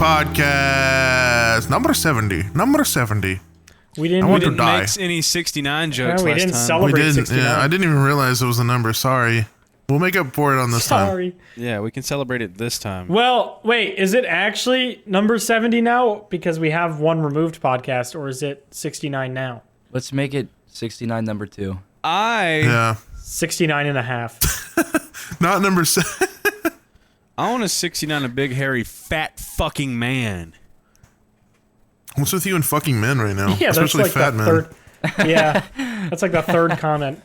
podcast. Number 70. Number 70. We didn't make any 69 jokes we last didn't time. celebrate 69. Yeah, I didn't even realize it was a number. Sorry. We'll make up for it on this time. Sorry. Yeah, we can celebrate it this time. Well, wait, is it actually number 70 now because we have one removed podcast, or is it 69 now? Let's make it 69 number 2. Yeah. 69 and a half. Not number 7. I want a 69, a big, hairy, fat fucking man. What's with you and fucking men right now? Yeah, Especially that's like fat men. third. Yeah, that's like the third comment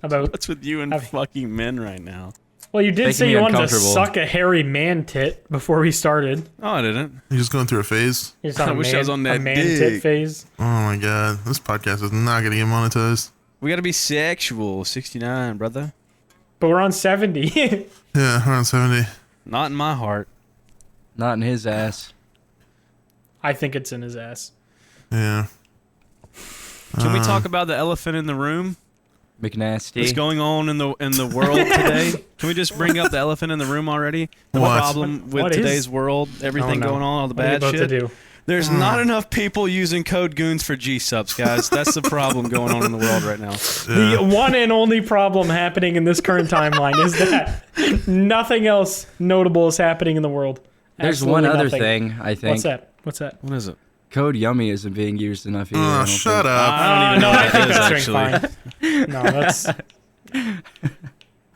about. What's with you and fucking men right now? Well, you did Making say me you wanted to uncomfortable. suck a hairy man tit before we started. Oh, I didn't. You're just going through a phase. You're just on I a wish I man, was on a that man dick. tit phase. Oh my god. This podcast is not going to get monetized. We gotta be sexual. 69, brother. But we're on 70. Yeah, we're on 70. Not in my heart. Not in his ass. I think it's in his ass. Yeah. Can we talk about the elephant in the room? McNasty. What's going on in the world today? Can we just bring up the elephant in the room already? The What? problem with What is- today's world, everything Oh, no. going on, all the What are you bad about shit. to do? There's not enough people using code GOONS for G-subs, guys. That's the problem going on in the world right now. The one and only problem happening in this current timeline is that nothing else notable is happening in the world. There's Absolutely one other nothing. thing, I think. What's that? What's that? What is it? Code Yummy isn't being used enough either. I don't Shut think. up. I don't even know no, what I think that that's is, doing actually. fine. No, that's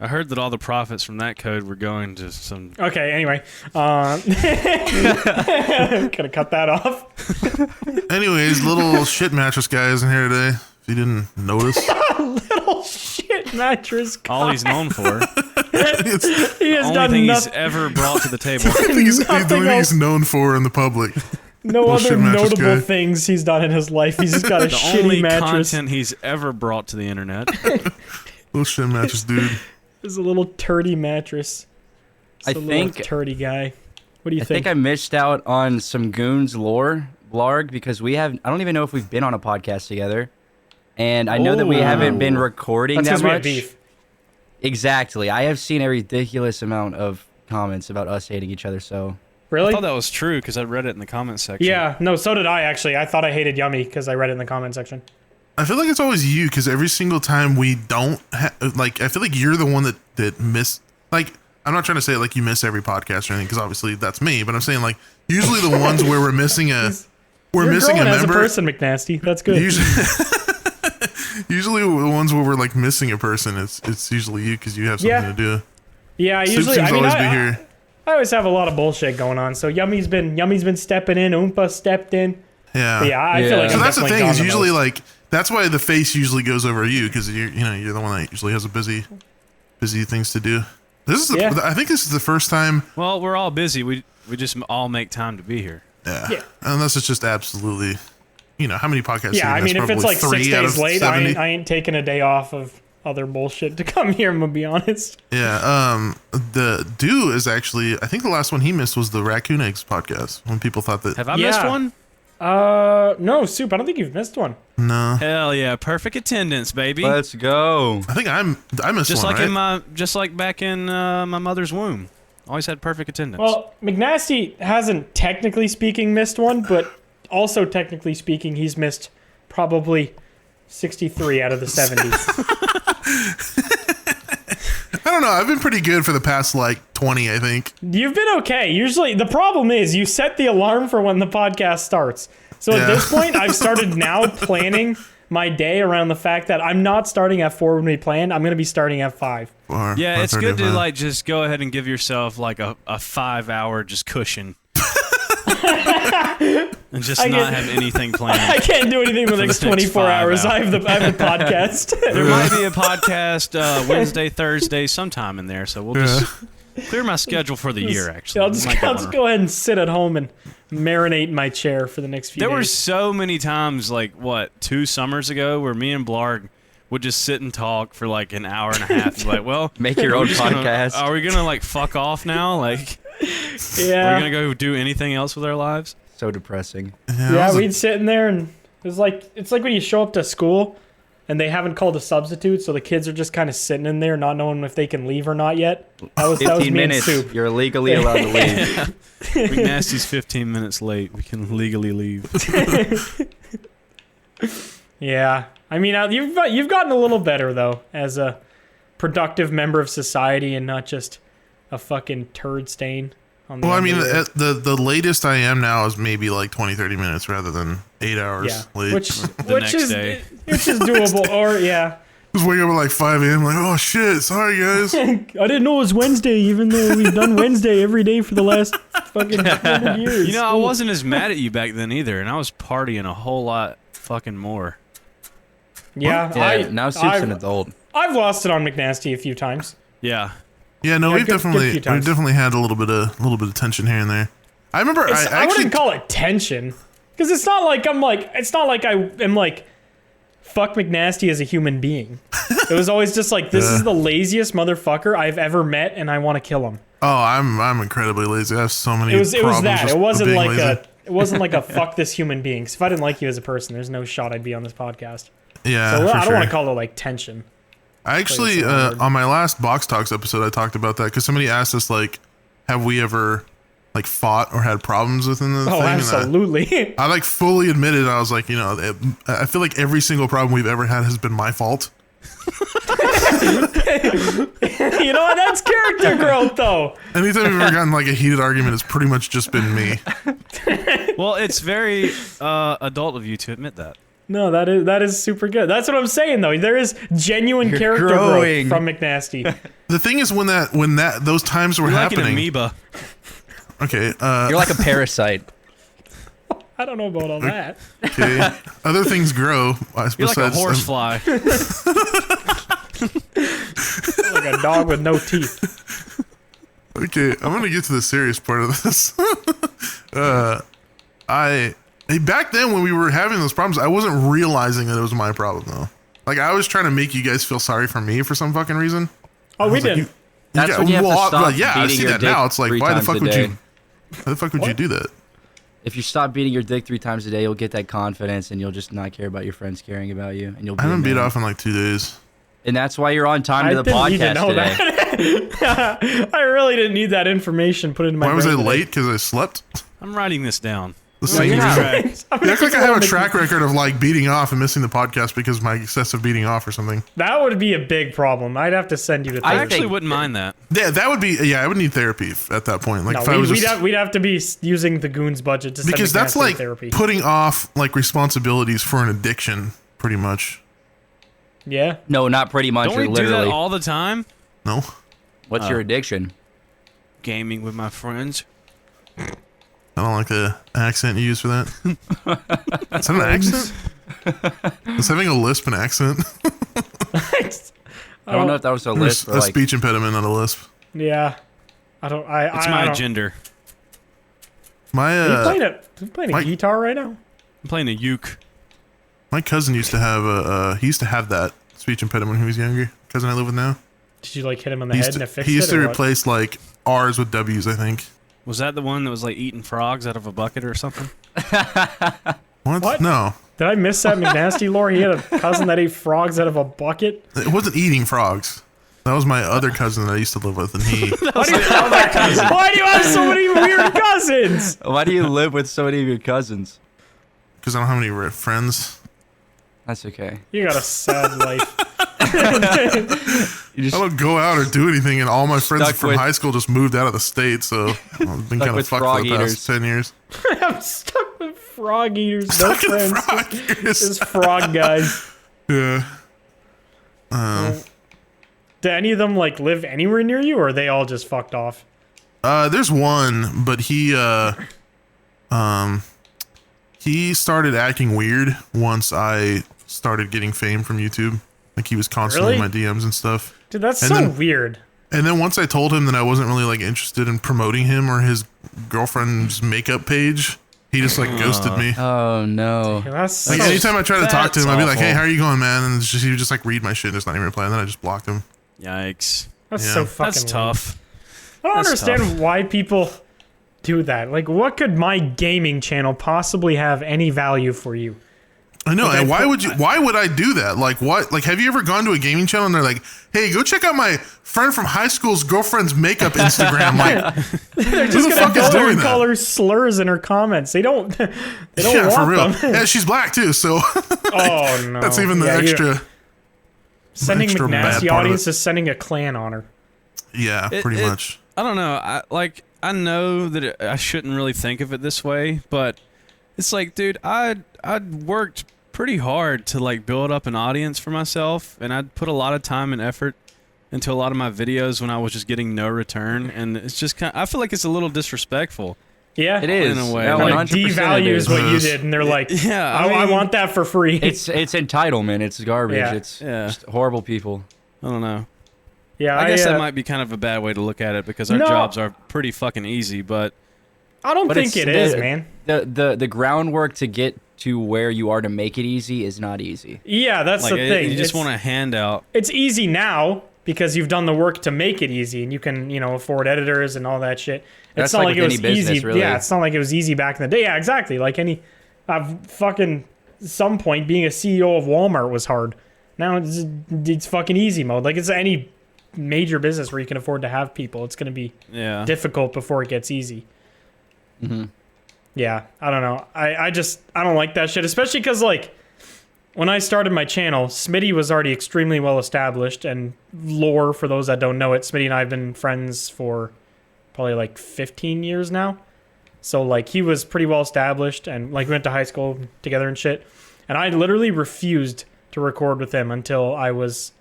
I heard that all the profits from that code were going to some... okay. Anyway, gonna cut that off. Anyways, little shit mattress guy isn't here today. If you didn't notice. Little shit mattress. All he's known for. He has Only done thing he's nothing. er ever brought to the table. I think he's the Nothing only thing else. he's known for in the public. No Little other shit mattress notable guy. things he's done in his life. He's just got a The shitty only mattress. content he's ever brought to the internet. Little shit mattress dude. It's a little turdy mattress. It's I a little think- turdy guy. What do you I think? think I missed out on some Goons lore blarg because I don't even know if we've been on a podcast together. And I know that we haven't been recording That's that because we have much. beef. Exactly. I have seen a ridiculous amount of comments about us hating each other, so I Really? thought that was true because I read it in the comment section. Yeah. No, so did I actually. I thought I hated Yummy because I read it in the comment section. I feel like it's always you because every single time we don't I feel like you're the one that miss. Like, I'm not trying to say like you miss every podcast or anything because obviously that's me, but I'm saying like usually the ones where we're missing a You're missing a growing as a member. person, McNasty. That's good. Usually the ones where we're like missing a person, it's usually you because you have something Yeah. to do. Yeah, Soup usually. seems I mean, always be here. I always have a lot of bullshit going on. So Yummy's been stepping in. Oompa stepped in. Yeah. But yeah, I feel Yeah. like So I'm that's the definitely thing gone is the usually most. like that's why the face usually goes over you because you're the one that usually has a busy things to do. This is the, I think this is the first time. Well, we're all busy. We just all make time to be here. Yeah. Unless it's just absolutely, how many podcasts? Yeah, I mean, if it's like 6 days late, I 70? ain't taking a day off of other bullshit to come here. I'm gonna be honest. Yeah. The Do is actually. I think the last one he missed was the Raccoon Eggs podcast when people thought that. Have I missed Yeah. one? No, Soup. I don't think you've missed one. No. Hell yeah, perfect attendance, baby. let's go. I think I missed just one. like Right? just like back in my mother's womb. Always had perfect attendance. Well, McNasty hasn't technically speaking missed one, but also technically speaking, he's missed probably 63 out of the 70. I don't know. I've been pretty good for the past like 20. I think. You've been okay. Usually, the problem is you set the alarm for when the podcast starts. So at Yeah. this point, I've started now planning my day around the fact that I'm not starting at 4 when we planned. I'm going to be starting at 5. yeah, it's 5:30, good to 5. like just go ahead and give yourself like a 5-hour just cushion. And just not have anything I planned. can't do anything the the next next 24 5 hours. I hours. have the podcast. There might be a podcast Wednesday, Thursday, sometime in there. So we'll just clear my schedule for the year. Actually, I'll just go ahead and sit at home and marinate in my chair for the next few There days. were so many times, like 2 summers ago, where me and Blarg would just sit and talk for like an hour and a half. And be like, well, Make your are we own just gonna- podcast. are we gonna like fuck off now? Like, Yeah. are we gonna go do anything else with our lives? So depressing. Yeah, we'd sit in there and it's like when you show up to school and they haven't called a substitute, so the kids are just kind of sitting in there, not knowing if they can leave or not yet. That was 15 me minutes. and Soup. You're legally allowed to leave. McNasty's 15 minutes late. We can legally leave. Yeah, I mean, you've gotten a little better though, as a productive member of society and not just a fucking turd stain. On the Well, I mean, underwear. the latest I am now is maybe like 20-30 minutes rather than 8 hours late. which next is day. which is doable. Or yeah, Just wake up at like 5 a.m. like, oh shit, sorry guys. I didn't know it was Wednesday, even though we've done Wednesday every day for the last fucking 100 years. You know, I wasn't as mad at you back then either, and I was partying a whole lot fucking more. Yeah, Yeah, now Soup's an adult. I've lost it on McNasty a few times. Yeah. Yeah, no, Yeah, we've good definitely few times. had a little bit of tension here and there. I remember I I actually wouldn't call it tension, because it's not like I am like fuck McNasty as a human being. It was always just like, this is the laziest motherfucker I've ever met, and I want to kill him. Oh, I'm incredibly lazy. I have so many It was problems that. just It wasn't being like lazy. it wasn't like a fuck this human being. 'Cause if I didn't like you as a person, there's no shot I'd be on this podcast. Yeah, So for I don't sure. want to call it like tension. I actually, Play the song word. on my last Box Talks episode, I talked about that because somebody asked us, like, have we ever, like, fought or had problems within the Oh, thing? absolutely. I, like, fully admitted, I was like, you know, I feel like every single problem we've ever had has been my fault. You know what? That's character growth, though. Anytime we've ever gotten, like, a heated argument, it's pretty much just been me. Well, it's very adult of you to admit that. No, that is super good. That's what I'm saying, though. There is genuine character growing. growth from McNasty. The thing is, when those times were You're like an happening. amoeba. Okay, You're like a parasite. I don't know about all that. okay. Other things grow. You're like a horsefly. Like a dog with no teeth. Okay, I'm gonna get to the serious part of this. Back then when we were having those problems, I wasn't realizing that it was my problem though. Like I was trying to make you guys feel sorry for me for some fucking reason. Oh, we was like, didn't. That's when you have to stop yeah, I beating see your that dick now. It's like, 3 why the times fuck a would day. you? Why the fuck would you do that? If you stop beating your dick 3 times a day, you'll get that confidence, and you'll just not care about your friends caring about you, and you'll be I haven't a beat man. off in like 2 days. And that's why you're on time I to the didn't need to podcast know today. that. I really didn't need that information put in my Why was I brain today. late? Because I slept. I'm writing this down. The No, same you're reason. not. You act like I have a track record of like beating off and missing the podcast because of my excessive beating off or something. That would be a big problem. I'd have to send you to I therapy. actually wouldn't mind that. Yeah, that would be. Yeah, I would need therapy at that point. Like No, if I was just we'd have to be using the Goons budget to send because that's McNasty to like therapy. putting off like responsibilities for an addiction, pretty much. Yeah. No, not pretty much. Don't we You're do that literally. all the time? No. What's your addiction? Gaming with my friends. I don't like the accent you use for that. Is that an accent? Is having a lisp an accent? I don't know if that was a list a for like. speech impediment, not a lisp. Yeah. I don't. It's I my don't. gender. My Are you playing a my- guitar right now? I'm playing a uke. my cousin used to have he used to have that speech impediment when he was younger. Cousin I live with now. Did you like hit him on the He head used and to, it fixed he used it? to or what? replace like R's with W's, I think. Was that the one that was like eating frogs out of a bucket or something? What? No. Did I miss that McNasty lore? He had a cousin that ate frogs out of a bucket. It wasn't eating frogs. That was my other cousin that I used to live with, and he. Why do you have so many weird cousins? Why do you live with so many of your cousins? Because I don't have any friends. That's okay. You got a sad life. You I just don't go out or do anything, and all my friends Stuck from with- high school just moved out of the state, so I've been kind of with fucked frog for the past eaters. 10 years. I'm stuck with frog eaters. No Stuck in friends. frog eaters. This frog guys. Yeah. Do any of them like live anywhere near you, or are they all just fucked off? There's one, but he started acting weird once I started getting fame from YouTube. Like he was constantly in my Really? DMs and stuff. Dude, that's And so then- weird. And then once I told him that I wasn't really like interested in promoting him or his girlfriend's makeup page, he just like ghosted me. Oh no. That's Like so, anytime I try to talk to him, that's I'd be like, "Hey, awful. how are you going, man?" And it's just, he would just like read my shit, and just not even reply. And then I just blocked him. Yikes. that's yeah. so fucking That's lame. tough. I don't That's understand tough. why people do that. Like, what could my gaming channel possibly have any value for you? I know. Like, And why would I do that? Like, what? Like, have you ever gone to a gaming channel and they're like, hey, go check out my friend from high school's girlfriend's makeup Instagram? Like, They're who just the gonna fuck go is there doing and call that? her slurs in her comments. They don't. They don't Yeah, for want real. them. Yeah, she's black too, so Oh no. that's even the Yeah, extra. Sending extra bad McNasty part of audience it. is sending a clan on her. Yeah, pretty much. I don't know. I know that I shouldn't really think of it this way, but it's like, dude, I'd worked pretty hard to like build up an audience for myself, and I'd put a lot of time and effort into a lot of my videos when I was just getting no return, and it's just kind I feel like it's a little disrespectful. Yeah, It is. In a way. No, Like 100% it devalues is. what you did, and they're like, Yeah, I want that for free. It's entitlement. It's garbage. Yeah. It's Yeah. just horrible people. I don't know. yeah, I guess that might be kind of a bad way to look at it because our No. jobs are pretty fucking easy, but I don't But think it's it is, man. The groundwork to get to where you are to make it easy is not easy. Yeah, that's like the thing. you just It's- want a handout. It's easy now because you've done the work to make it easy, and you can, afford editors and all that shit. That's It's not like like it with was any business, easy. really. Yeah, it's not like it was easy back in the day. Yeah, exactly. Like fucking some point being a CEO of Walmart was hard. Now it's fucking easy mode. Like it's any major business where you can afford to have people. It's gonna be Yeah. difficult before it gets easy. Mm-hmm. Yeah, I don't know. I don't like that shit, especially because like when I started my channel, Smitty was already extremely well established, and lore for those that don't know it, Smitty and I have been friends for probably like 15 years now. So like he was pretty well established, and like we went to high school together and shit. And I literally refused to record with him until I was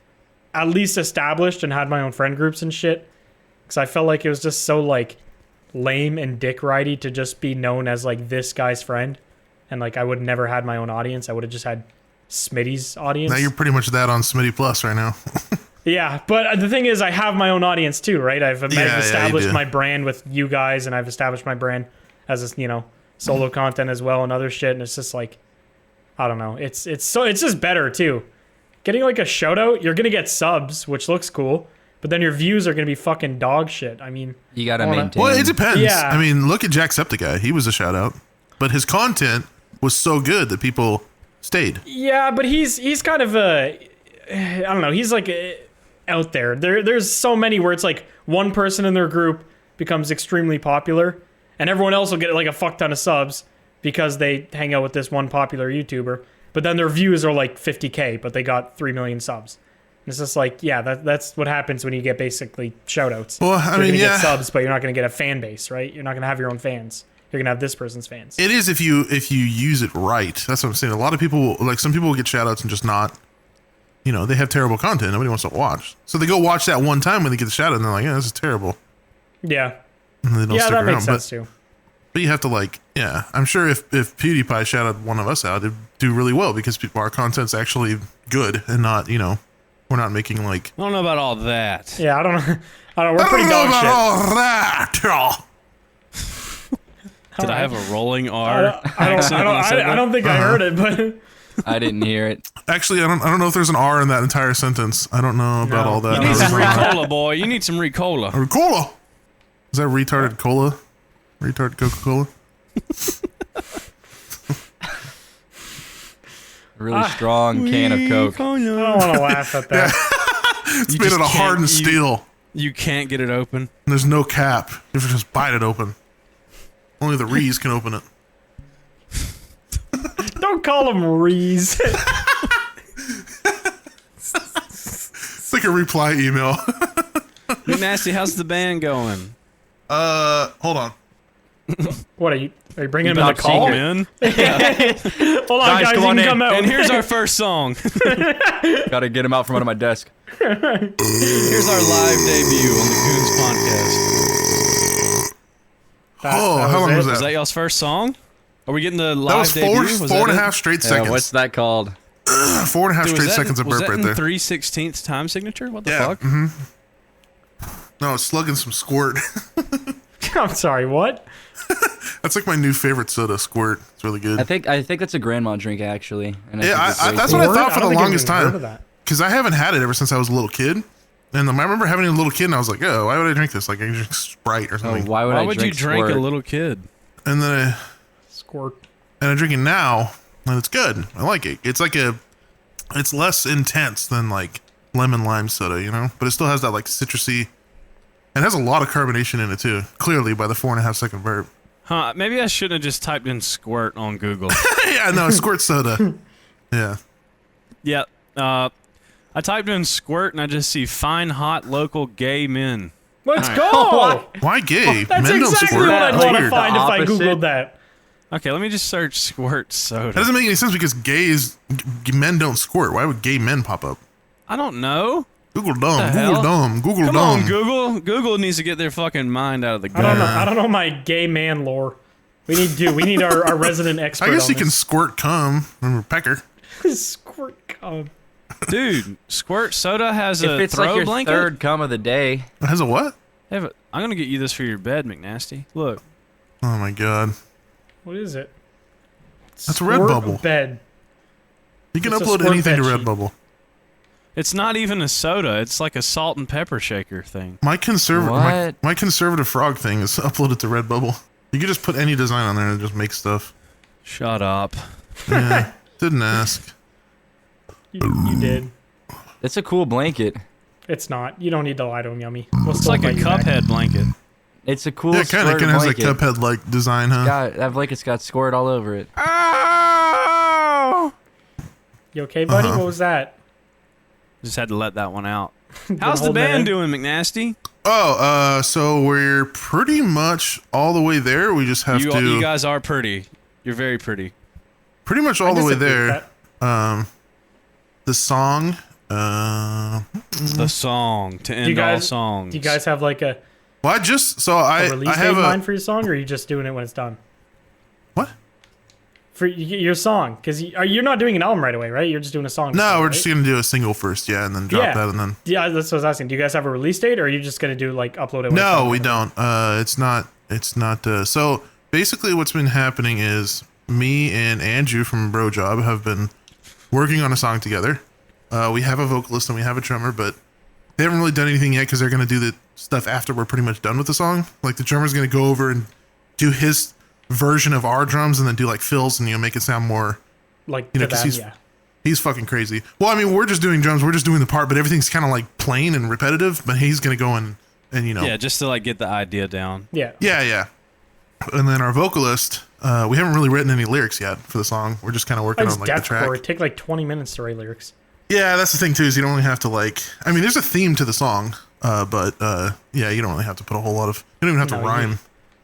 at least established and had my own friend groups and shit, because I felt like it was just so like lame and dick ridey to just be known as like this guy's friend, and like I would never had my own audience. I would have just had Smitty's audience. Now you're pretty much that on Smitty Plus right now. Yeah, but the thing is, I have my own audience too, right? I've Yeah, you established do. my brand with you guys, and I've established my brand as a, solo content as well and other shit. And it's just like, I don't know. It's just better too. Getting like a shout out, you're gonna get subs, which looks cool, but then your views are gonna be fucking dog shit. I mean, You gotta I wanna- maintain. Well, it depends. Yeah. I mean, look at Jacksepticeye. He was a shout out, but his content was so good that people stayed. yeah, but he's kind of I don't know. He's like out there. There's so many where it's like one person in their group becomes extremely popular, and everyone else will get like a fuck ton of subs because they hang out with this one popular YouTuber. But then their views are like 50K, but they got 3 million subs. And it's just like, yeah, that's what happens when you get basically shout outs. Well, I You're mean, gonna yeah, get subs, but you're not gonna get a fan base, right? You're not gonna have your own fans. You're gonna have this person's fans. it is if you use it right. That's what I'm saying. A lot of people, like some people will get shout outs and just not, they have terrible content. Nobody wants to watch. So they go watch that one time when they get the shout out and they're like, yeah, this is terrible. Yeah. And they don't Yeah, stick that around. makes sense too. But you have to I'm sure if PewDiePie shouted one of us out, it'd do really well because our content's actually good and not, we're not making like. I don't know about all that. Yeah, I don't know. We're I pretty don't know dog about shit. all that. Did I have a rolling R? I don't think I heard it, but I didn't hear it. Actually, I don't know if there's an R in that entire sentence. I don't know about No. all that. You need some Or Ricola, boy. You need some Ricola. cola. Is that retarded cola? Retarded Coca-Cola? Really strong can of Coke. I don't want to laugh at that. It's You made just out of can't- hardened you- steel. You can't get it open. And there's no cap. You have to just bite it open. Only the Rees can open it. Don't call them Rees. It's like a reply email. McNasty, how's the band going? Hold on. What are you bringing him in Top the call? secret. Man. Hold on, Guys, guys, come you on can in. come out. And here's our first song. Gotta get him out from under my desk. Here's our live debut on the Goons podcast. How long was Was that that? y'all's first song? Are we getting the That live was debut? four and a that half it? straight Yeah, seconds. what's that called? 4.5 Dude, was straight that seconds in- of burp right there. Was that in 3/16 time signature? What the Yeah. fuck? No, it's slugging some squirt. I'm sorry, what? That's like my new favorite soda, Squirt. It's really good. I think that's a grandma drink actually. And Yeah, think it's really that's cool. what I Word? thought for don't the think I've longest even heard of time. that. Because I haven't had it ever since I was a little kid. And I remember having a little kid and I was like, oh, why would I drink this? Like, I can drink Sprite or Oh, something. why would Why I would you drink drink a Squirt? little kid? And then Squirt. I drink it now. and it's good. I like it. It's less intense than like lemon lime soda, you know, but it still has that like citrusy. It has a lot of carbonation in it too. Clearly by the 4.5 second burp. Huh? Maybe I shouldn't have just typed in squirt on Google. Yeah, no, squirt soda. Yeah. Yeah. I typed in squirt and I just see fine, hot, local gay men. Let's All go. Why gay? That's Men don't exactly squirt. what I'd That's want to weird. find if I opposite. googled that. Okay, let me just search squirt soda. That doesn't make any sense because men don't squirt. Why would gay men pop up? I don't know. Google the dumb. hell? Google dumb. Google Come dumb. on, Google. Google needs to get their fucking mind out of the I don't know. gutter. I don't know my gay man lore. We need our resident expert. I guess on you can this. squirt cum. Remember pecker. Squirt cum. Dude, squirt soda has If a it's throw like your blanket. third cum of the day, It has a what? I'm gonna get you this for your bed, McNasty. Look. Oh my god. What is it? That's a Redbubble. Bed. You can It's a upload squirt anything to bed sheet. Redbubble. It's not even a soda. It's like a salt and pepper shaker thing. My What? my conservative frog thing is uploaded to Redbubble. You can just put any design on there and just make stuff. Shut up. Yeah. Didn't ask. You did. it's a cool blanket. It's not. You don't need to lie to him, Yummy. We'll It's still like a invite you back. Cuphead blanket. It's a cool Yeah, it kind squirt of has a blanket. Cuphead like design, huh? God, that blanket's got squirt all over it. Oh! You okay, buddy? Uh-huh. What was that? Just had to let that one out. Been How's the holding it in. band doing, McNasty? Oh, so we're pretty much all the way there. We just have to You guys are pretty. You're very pretty. pretty much all I the way disagree with there. that. The song, The song to end all guys- songs. Do you guys have like a well, I just so I release date have in a mind for your song, or are you just doing it when it's done? what? For your song, because you're not doing an album right away, right? You're just doing a song. to No, start, we're right? just gonna do a single first, yeah, and then drop Yeah. that, and then Yeah, that's what I was asking. Do you guys have a release date, or are you just gonna do like upload it? when it's no, done? we don't. It's not. So basically, what's been happening is me and Andrew from Bro Job have been working on a song together. We have a vocalist and we have a drummer, but they haven't really done anything yet because they're gonna do the stuff after we're pretty much done with the song. Like the drummer's gonna go over and do his version of our drums and then do like fills and make it sound more. Like You know, to 'cause them, he's- yeah. He's fucking crazy. Well, I mean, we're just doing drums, we're just doing the part, but everything's kind of like plain and repetitive. But he's gonna go in and Yeah, just to like get the idea down. Yeah. yeah. And then our vocalist, we haven't really written any lyrics yet for the song. We're just kind of working It's on like the track. deathcore. It take like 20 minutes to write lyrics. Yeah, that's the thing too. Is you don't really have to like. I mean, there's a theme to the song, but yeah, you don't really have to put a whole lot of. You don't even have to No, rhyme.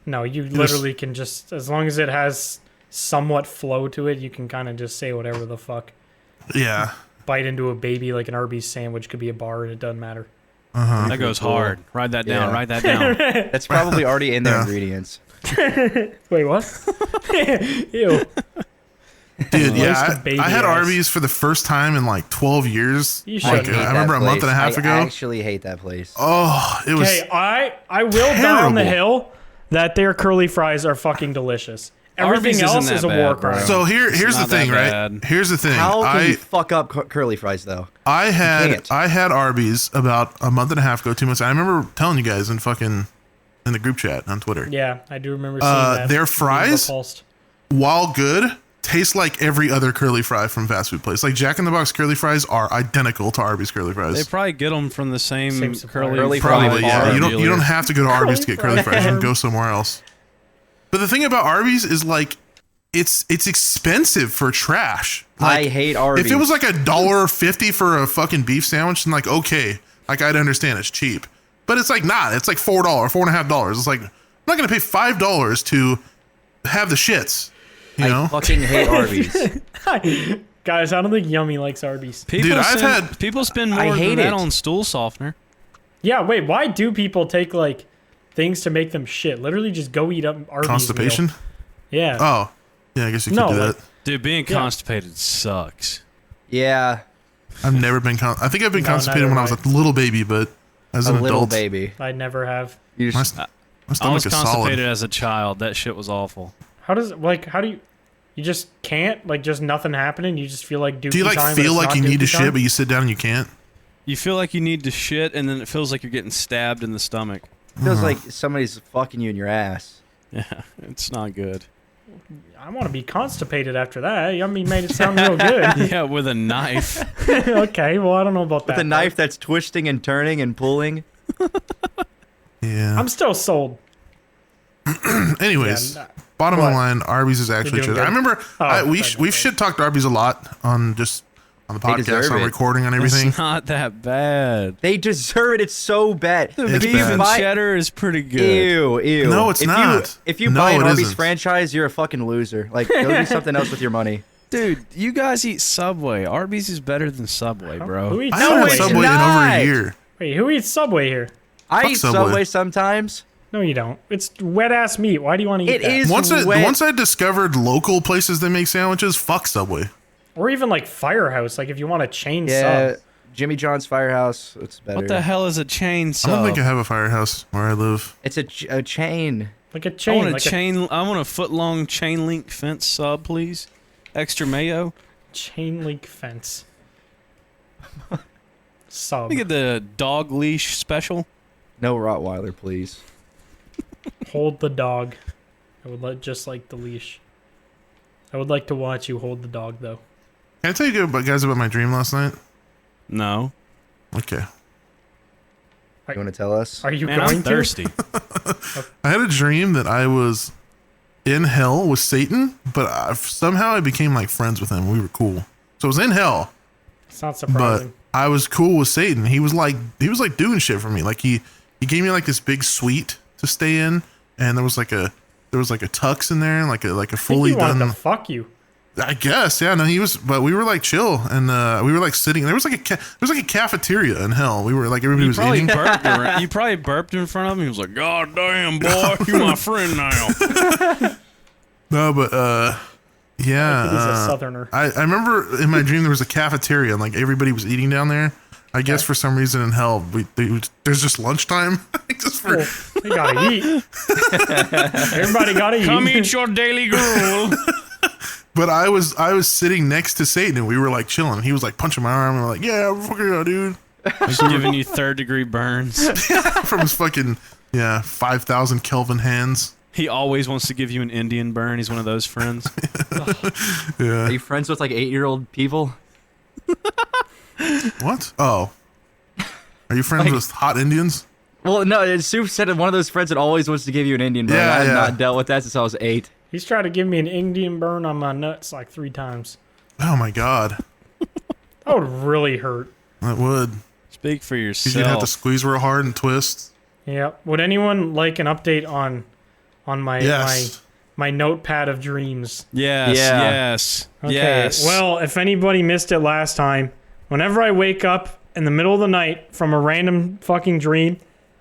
No, you literally can just, as long as it has somewhat flow to it, you can kind of just say whatever the fuck. Yeah. Bite into a baby like an Arby's sandwich could be a bar, and it doesn't matter. That goes hard. Write that down. Yeah. Write that down. That's probably already in their Yeah. ingredients. Wait, what? Ew. Dude, Roast yeah, a baby I had ass. Arby's for the first time in like 12 years. You Like, should. I remember a month and a half ago. I actually hate that place. Oh, it was. Okay, I will die on the terrible. hill that their curly fries are fucking delicious. Arby's Everything isn't else that is a bad, war bro. crime. So here's the not thing, that right? bad. Here's the thing. How can you I fuck up curly fries though? I can't. had Arby's about a month and a half ago, 2 months. I remember telling you guys in the group chat on Twitter. Yeah, I do remember seeing that. their Being fries? repulsed. While good, taste like every other curly fry from fast food place. Like Jack in the Box curly fries are identical to Arby's curly They fries. probably get them from the same, Same supplier. curly, Curly fry Probably, fry yeah. farm You don't dealer. have to go to Arby's to get curly fry fries. You can farm. go somewhere else. But the thing about Arby's is like it's expensive for trash. Like, I hate Arby's. if it was like $1.50 for a fucking beef sandwich, then like okay, like I'd understand it's cheap. But it's like not. It's like $4, $4.50. It's like I'm not gonna pay $5 to have the shits. You I know? fucking hate Arby's. Guys, I don't think Yummy likes Arby's. People Dude, I've had- people spend more I than hate that it. on stool softener. Yeah, wait, why do people take like things to make them shit? Literally just go eat up Arby's Constipation? meal. Yeah. Oh, yeah. I guess you could No, do like- that. Dude, being Yeah. constipated sucks. Yeah, I've never been. I think I've been No, constipated neither when I was have a little baby, but as a an little adult, baby. I never have. You my, just, my I stomach was is constipated solid. as a child. That shit was awful. How do you just can't, like, just nothing happening? You just feel like dookie Do you like time, but feel it's like not you need to dookie time? shit, but you sit down and you can't? You feel like you need to shit, and then it feels like you're getting stabbed in the stomach. feels like somebody's fucking you in your ass. Yeah, it's not good. I want to be constipated after that. I mean, made it sound real good. Yeah, with a knife. Okay, well, I don't know about that. With a knife that's twisting and turning and pulling. Yeah. I'm still sold. Anyways, Yeah, bottom what? of the line, Arby's is actually doing true. I good? remember we've sorry. shit talked Arby's a lot on the They podcast, deserve on it. recording, on everything. It's not that bad. They deserve it. It's so bad. The It's beef bad. and cheddar is pretty good. Ew. No, it's not. If you No, buy an it Arby's isn't. franchise, you're a fucking loser. Like, go do something else with your money. Dude, you guys eat Subway. Arby's is better than Subway, Who bro. eats I haven't had it's Subway in over not. a year. Wait, who eats Subway here? I Fuck eat Subway. Subway sometimes. No, you don't. It's wet ass meat. Why do you want to eat It that? is Once wet. I discovered local places that make sandwiches, fuck Subway. Or even like Firehouse. Like if you want a chain Yeah, sub. Jimmy John's Firehouse. It's better. What the hell is a chain I sub? don't think I have a firehouse where I live. It's a chain. Like a I chain. want a like chain. I want a foot-long chain link fence sub, please. Extra mayo. a chain link fence. Sub. Let me get the dog leash special. No Rottweiler, please. Hold the dog. I would just like the leash. I would like to watch you hold the dog though. Can I tell you guys about my dream last night? No. Okay. You want to tell us? Are you Man, going I'm to? thirsty. I had a dream that I was in hell with Satan, but somehow I became like friends with him. We were cool. So I was in hell, It's not but surprising. I was cool with Satan. He was like doing shit for me. Like he gave me like this big suite to stay in, and there was like a tux in there, like a I think fully he wanted done. to fuck you. I guess, yeah. No, he was, but we were like chill, and we were like sitting. There was like a cafeteria in hell. We were like everybody was Probably eating. burped around. You probably burped in front of him. He was like, "God damn, boy, you my friend now." No, but yeah. He's a southerner. I remember in my dream there was a cafeteria and like everybody was eating down there. I guess for some reason in hell there's just lunchtime. Just for, Well, they gotta eat. Everybody gotta eat. Come eat your daily gruel. but I was sitting next to Satan and we were like chilling. He was like punching my arm and we're like, yeah, fucking yeah, dude. He's giving you third-degree burns. From his fucking 5,000 Kelvin hands. He always wants to give you an Indian burn. He's one of those friends. Yeah. Are you friends with like 8-year-old people? What? Oh. Are you friends with hot Indians? Well, no. Sue said one of those friends that always wants to give you an Indian burn. Yeah, I have yeah. not dealt with that since I was 8. He's tried to give me an Indian burn on my nuts like 3 times. Oh my god. That would really hurt. That would. Speak for You'd have to yourself. squeeze real hard and twist. Yeah. Would anyone like an update on my Yes. my notepad of dreams? Yes, Yeah. yes, Okay. yes. Well, if anybody missed it last time, whenever I wake up in the middle of the night from a random fucking dream,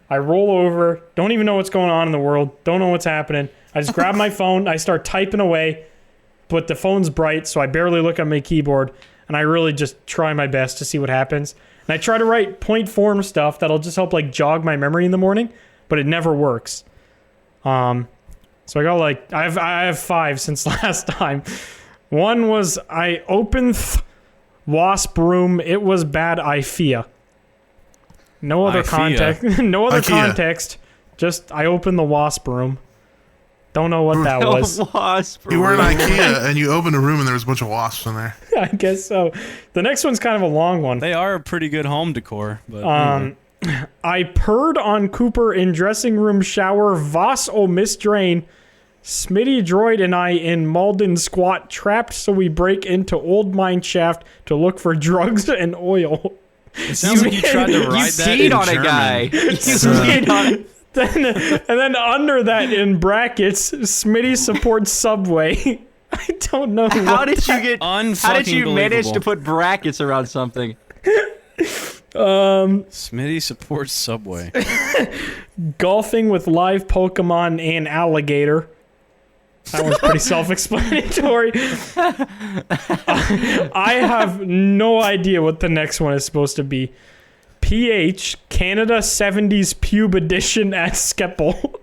I roll over, don't even know what's going on in the world, don't know what's happening. I just grab my phone, I start typing away, but the phone's bright, so I barely look at my keyboard, and I really just try my best to see what happens. And I try to write point form stuff that'll just help like jog my memory in the morning, but it never works. So I got like I have 5 since last time. One was I opened wasp room. It was bad. I fear. No other I fear. context. No other Ikea. context. Just I opened the wasp room. Don't know what that was. Wasp. You were in IKEA and you opened a room and there was a bunch of wasps in there. I guess so. The next one's kind of a long one. They are a pretty good home decor, but I purred on Cooper in dressing room shower. Voss o misdrain. Smitty Droid and I in Malden squat trapped so we break into old mine shaft to look for drugs and oil. it sounds like you tried to You write that peed in on German. a guy. You peed on. And then under that in brackets, Smitty supports Subway. I don't know How did you get? Unfucking How did you manage to believable. put brackets around something? Smitty supports Subway. golfing with live Pokemon and alligator. That one's pretty self-explanatory. I have no idea what the next one is supposed to be. PH Canada 70s Pube Edition at Skeppel.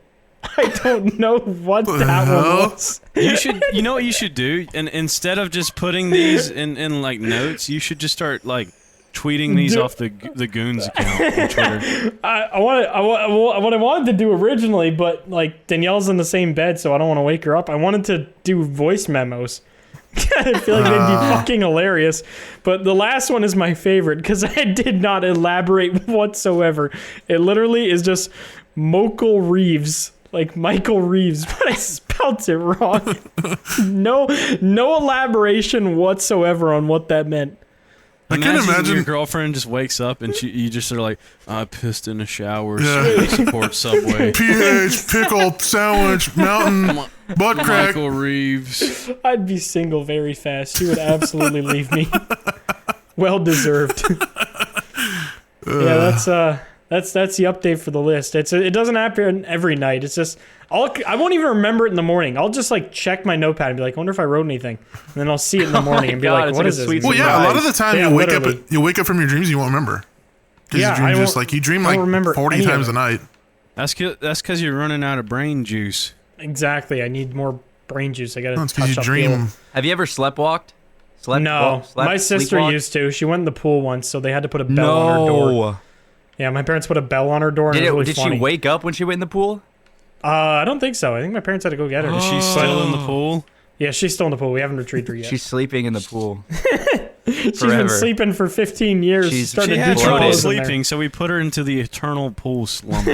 I don't know what The that hell? one was. You know what you should do? And instead of just putting these in like notes, you should just start like tweeting these off the Goons account on Twitter. what I wanted to do originally, but like Danielle's in the same bed, so I don't want to wake her up. I wanted to do voice memos. I feel like they'd be fucking hilarious. But the last one is my favorite because I did not elaborate whatsoever. It literally is just Mokel Reeves, like Michael Reeves, but I spelt it wrong. No elaboration whatsoever on what that meant. I can imagine your girlfriend just wakes up and you just are like, I pissed in the shower, support Subway. PH, pickle, sandwich, mountain, butt crack. Michael Reeves. I'd be single very fast. She would absolutely leave me. Well deserved. Yeah, that's the update for the list. It doesn't happen every night. It's just I won't even remember it in the morning. I'll just like check my notepad and be like, I wonder if I wrote anything. And then I'll see it in the morning and be like, what is this? Well, yeah, a lot of the time you wake up from your dreams, you won't remember. Because you dream just like you dream like 40 times a night. That's because you're running out of brain juice. Exactly. I need more brain juice. I gotta. No, it's because you dream. Have you ever sleptwalked? My sister used to. She went in the pool once, so they had to put a bell on her door. Yeah, my parents put a bell on her door. Did she wake up when she went in the pool? I don't think so. I think my parents had to go get her. Is she still in the pool? Yeah, she's still in the pool. We haven't retrieved her yet. She's sleeping in the pool. She's been sleeping for 15 years. She had trouble sleeping, so we put her into the eternal pool slumber.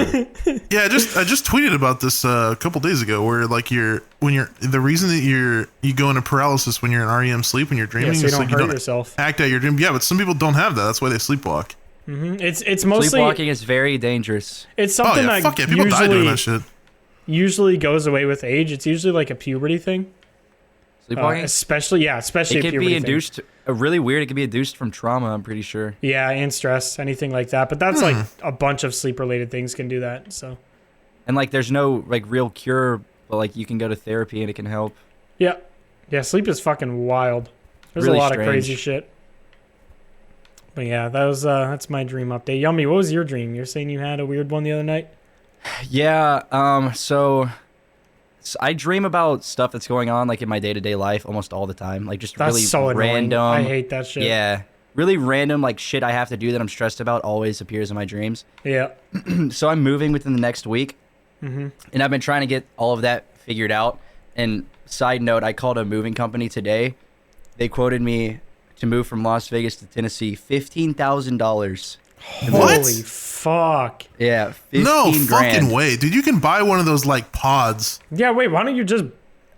Yeah, I just tweeted about this a couple days ago, where like the reason that you go into paralysis when you're in REM sleep when you're dreaming, so you don't hurt you don't yourself. Act out your dream. Yeah, but some people don't have that. That's why they sleepwalk. Mm-hmm. It's mostly sleepwalking is very dangerous. It's something that people die doing that shit. Usually goes away with age. It's usually like a puberty thing. Sleepwalking, especially it can be induced. Really weird. It can be induced from trauma. I'm pretty sure. Yeah, and stress, anything like that. But that's like a bunch of sleep-related things can do that. So, and like, there's no like real cure, but like you can go to therapy and it can help. Yeah, sleep is fucking wild. There's really a lot strange. of crazy shit. But yeah, that's my dream update. Yummy, what was your dream? You're saying you had a weird one the other night? Yeah. So I dream about stuff that's going on like in my day-to-day life almost all the time. Like just that's really so random. Annoying. I hate that shit. Yeah. Really random like shit I have to do that I'm stressed about always appears in my dreams. Yeah. So I'm moving within the next week. Mm-hmm. And I've been trying to get all of that figured out. And side note, I called a moving company today. They quoted me to move from Las Vegas to Tennessee $15,000. What? Holy fuck. Yeah, 15 No grand. fucking way, dude. You can buy one of those like pods. Yeah, wait, why don't you just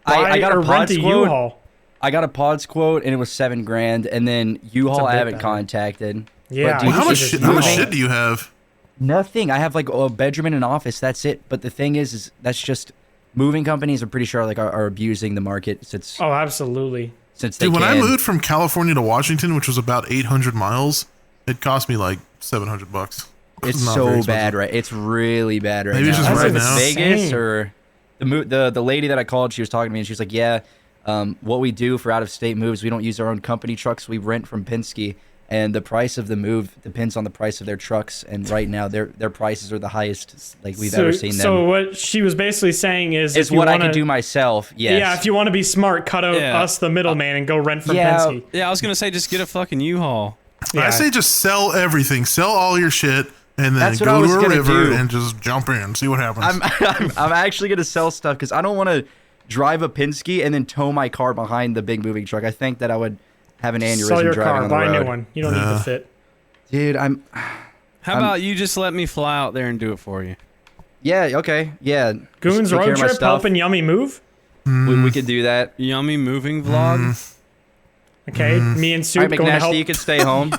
buy I got a or rent pods a quote. U-Haul? I got a pods quote and it was $7 grand, and then U-Haul I haven't better. contacted. Yeah. But, dude, How much U-Haul. shit do you have? Nothing. I have like a bedroom and an office. That's it. But the thing is that's just moving companies. I'm pretty sure like are abusing the market since. Oh, absolutely. Since they Dude, when I can. moved from California to Washington, which was about 800 miles, it cost me like $700. It's Not very so expensive. bad, right? It's really bad right Maybe now. it's just right now. Vegas insane. or the lady that I called, she was talking to me and she was like, yeah, what we do for out of state moves, we don't use our own company trucks. We rent from Penske, and the price of the move depends on the price of their trucks. And right now their prices are the highest like we've ever seen them. So what she was basically saying is, it's what I can do myself. Yes. Yeah, if you want to be smart, cut out us, the middleman, and go rent from yeah. Penske. Yeah, I was gonna say just get a fucking U-Haul. Yeah. I say just sell everything, sell all your shit, and then That's what I go was to a gonna river do. and just jump in, see what happens. I'm actually gonna sell stuff because I don't want to drive a Penske and then tow my car behind the big moving truck. I think that I would have an aneurysm Sell your driving car, on the buy a road. new one. You don't need the fit. Dude, How about you just let me fly out there and do it for you? Yeah, okay, yeah. Goons Just take care road of my trip stuff. helping Yummy move. We could do that. Yummy moving vlog. Okay, me and All Soup right, going to McNasty, help. you can stay home.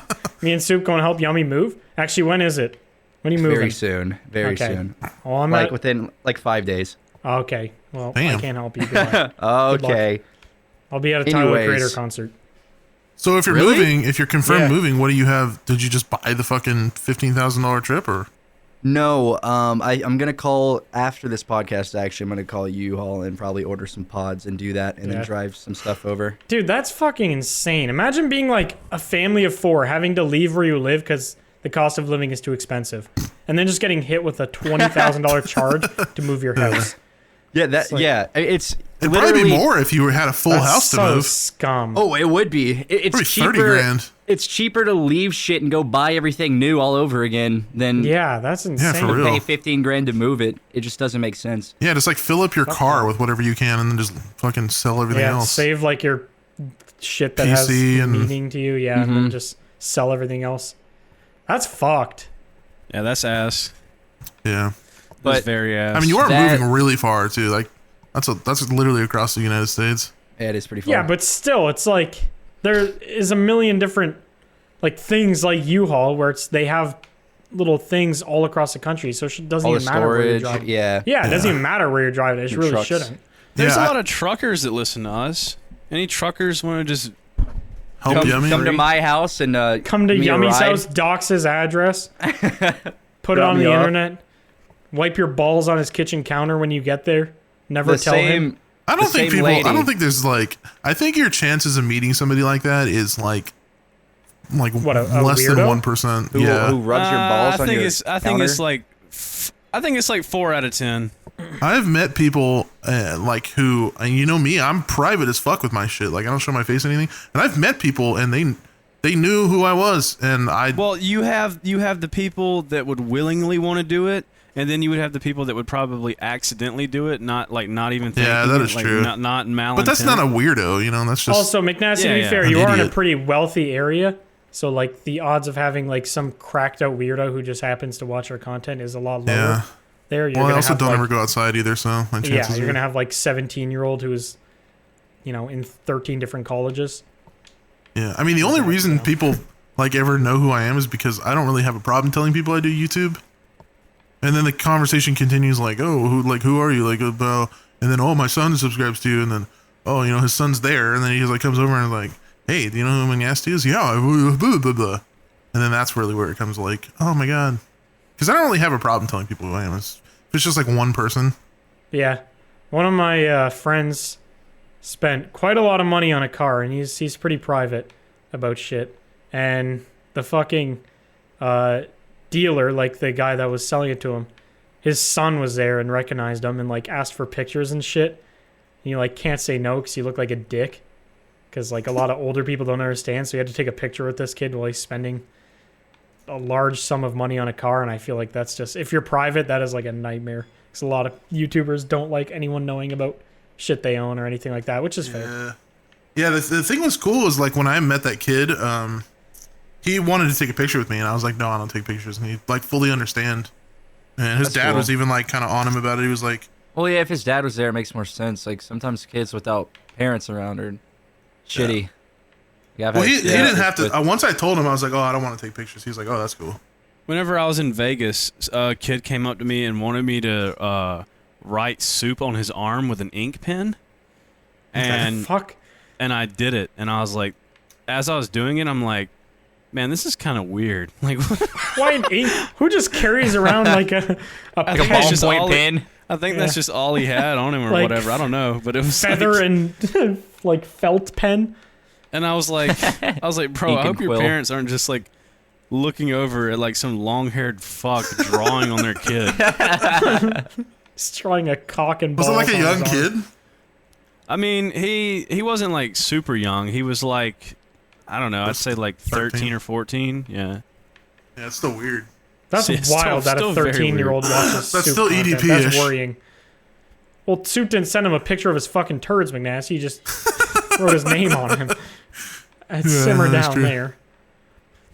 Me and Soup going to help Yummy move. Actually, when is it? When are you moving? Very soon. Very Okay. soon. Oh, I'm Like at. within like 5 days. Okay, well, I Damn. can't help you. Goodbye. Okay. I'll be at a Tyler the Anyways. Creator concert. So if you're Really? moving, if you're confirmed Yeah. moving, what do you have? Did you just buy the fucking $15,000 trip, or? No, I'm gonna call after this podcast. Actually, I'm gonna call U-Haul and probably order some pods and do that, and Yeah. then drive some stuff over. Dude, that's fucking insane. Imagine being like a family of 4 having to leave where you live because the cost of living is too expensive, and then just getting hit with a $20,000 charge to move your house. Yeah, that. like- yeah, it's It'd probably be more if you had a full That's house to so move. scum. Oh, it would be. It's Probably cheaper. 30 grand. it's cheaper to leave shit and go buy everything new all over again than Yeah, that's insane. for real. pay 15 grand to move it. It just doesn't make sense. Yeah, just like fill up your car that. with whatever you can, and then just fucking sell everything Yeah, else. save like your shit that has PC and- meaning to you. Yeah, and then just sell everything else. That's fucked. Yeah, that's ass. Yeah, That's But- very ass. I mean, you are That- moving really far too. Like that's literally across the United States. Yeah, it is pretty fun. Yeah, but still, it's like there is a million different like things like U-Haul where they have little things all across the country, so it doesn't all the even matter where you're storage. driving. Yeah. Yeah, it doesn't even matter where you're driving. It just Your really trucks. shouldn't. There's Yeah, a lot of truckers that listen to us. Any truckers want to just Help Yummy. Come to my house and Come to give me a Yummy's ride. house, dox his address, put it Drop on me the off. internet, wipe your balls on his kitchen counter when you get there. Never The tell him. same. I don't the think same people. I lady. don't think there's like. I think your chances of meeting somebody like that is like What, a less than weirdo? 1%. Who, Yeah, who rubs your balls I on think your it's. I think counter? it's like. I think it's like 4 out of 10. I've met people like who, and you know me, I'm private as fuck with my shit. Like I don't show my face or anything. And I've met people and they knew who I was, and I. Well, you have the people that would willingly want to do it, and then you would have the people that would probably accidentally do it, not even thinking. Yeah, that it, is like, true. Not malintent. But that's not a weirdo, you know. That's just Also, McNasty, to Yeah, be yeah. fair, An you are in a idiot. pretty wealthy area, so like the odds of having like some cracked out weirdo who just happens to watch our content is a lot lower. yeah. There, you're Well, I gonna also have, don't like, ever go outside either, so my chances. yeah, you're are- gonna have like 17-year-old who's, in 13 different colleges. Yeah, I mean the only reason people like ever know who I am is because I don't really have a problem telling people I do YouTube. And then the conversation continues like, oh, who are you? Like, about, and then, oh, my son subscribes to you, and then, oh, his son's there, and then he like comes over and like, hey, do you know who McNasty is? Yeah, blah, blah, blah. And then that's really where it comes like, oh my god, because I don't really have a problem telling people who I am. If it's just like one person. Yeah, one of my friends spent quite a lot of money on a car, and he's pretty private about shit. And the fucking dealer, like the guy that was selling it to him, his son was there and recognized him and like asked for pictures and shit. And you like can't say no because you look like a dick. Because like a lot of older people don't understand, so you had to take a picture with this kid while he's spending a large sum of money on a car. And I feel like that's just, if you're private, that is like a nightmare. Because a lot of YouTubers don't like anyone knowing about shit they own or anything like that, which is fair. Yeah. The thing was cool is like when I met that kid, he wanted to take a picture with me, and I was like, no, I don't take pictures, and he like fully understand. And his That's dad cool. was even like kind of on him about it. He was like, Well, yeah, if his dad was there, it makes more sense. Like sometimes kids without parents around are shitty. Yeah, I've well, had he didn't have with- to. Once I told him, I was like, oh, I don't want to take pictures. He was like, oh, that's cool. Whenever I was in Vegas, a kid came up to me and wanted me to write soup on his arm with an ink pen, and Fuck. and I did it. And I was like, as I was doing it, I'm like, man, this is kind of weird. Like, Why an ink? Who just carries around like a I like think a that's just ballpoint all pen. I think Yeah. that's just all he had on him or Like, whatever. I don't know, but it was feather like, and like felt pen? and I was like, bro, Ink I and hope your quill. parents aren't just like looking over at like some long-haired fuck drawing on their kid. Just drawing a cock and Was balls. it like a on young his arm. kid? I mean, he wasn't like super young. He was like, I don't know, I'd say like 13 or 14. Yeah. Yeah, it's still weird. That's See, it's still- wild that a still very 13-year-old watches That's Soup still content. EDP-ish. That's worrying. Well, Soup didn't send him a picture of his fucking turds, McNasty. He just wrote his name on him. I'd Yeah, simmer that's down true. there.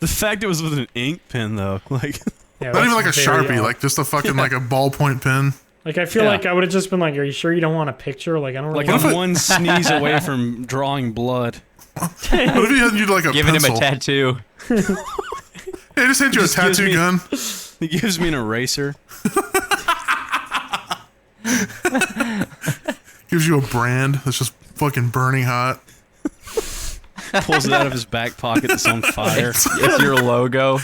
The fact it was with an ink pen though, like Yeah, Not even like a that's very Sharpie, odd. like just a fucking like a ballpoint pen. Like I feel Yeah. like I would have just been like, "Are you sure you don't want a picture?" Like I don't really. like I'm want one sneeze away from drawing blood. What if he had you like a Giving pencil? him a tattoo. Hey, I just sent you a Just gives tattoo me- gun. He gives me an eraser. Gives you a brand that's just fucking burning hot. Pulls it out of his back pocket that's on fire. It's your logo.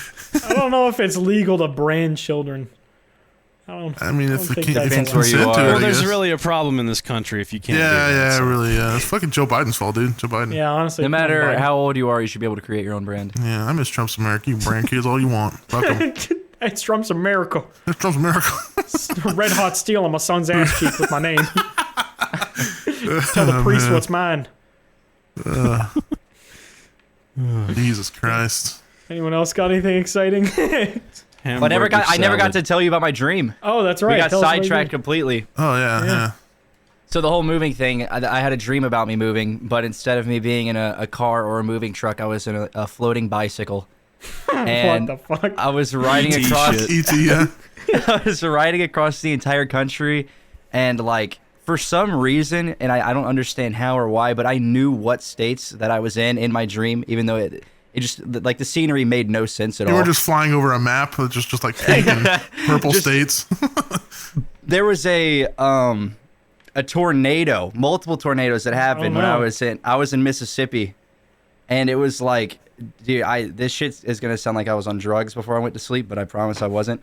I don't know if it's legal to brand children. I mean, if don't the think kid that's Depends can where you consent to are. it, Well, I there's guess. really a problem in this country if you can't do Yeah, that. yeah, so. really. Yeah, it's fucking Joe Biden's fault, dude. Joe Biden. Yeah, honestly. No matter Biden. how old you are, you should be able to create your own brand. Yeah, I miss Trump's America. You brand kids all you want. Fuck 'em. It's Trump's America. It's Trump's America. Red hot steel on my son's ass cheek with my name. Tell the priest man. what's mine. Jesus Christ. Anyone else got anything exciting? I never got to tell you about my dream. Oh, that's right. We got Tell us what you sidetracked did. completely. Oh yeah. So the whole moving thing, I had a dream about me moving, but instead of me being in a car or a moving truck, I was in a floating bicycle. And What the fuck? I was riding across. ET, yeah. I was riding across the entire country, and like for some reason, and I don't understand how or why, but I knew what states that I was in my dream, even though it just like the scenery made no sense at You all. were just flying over a map with just like pink and purple states. There was a tornado, multiple tornadoes that happened when I was in Mississippi, and it was like, dude, this shit is gonna sound like I was on drugs before I went to sleep, but I promise I wasn't.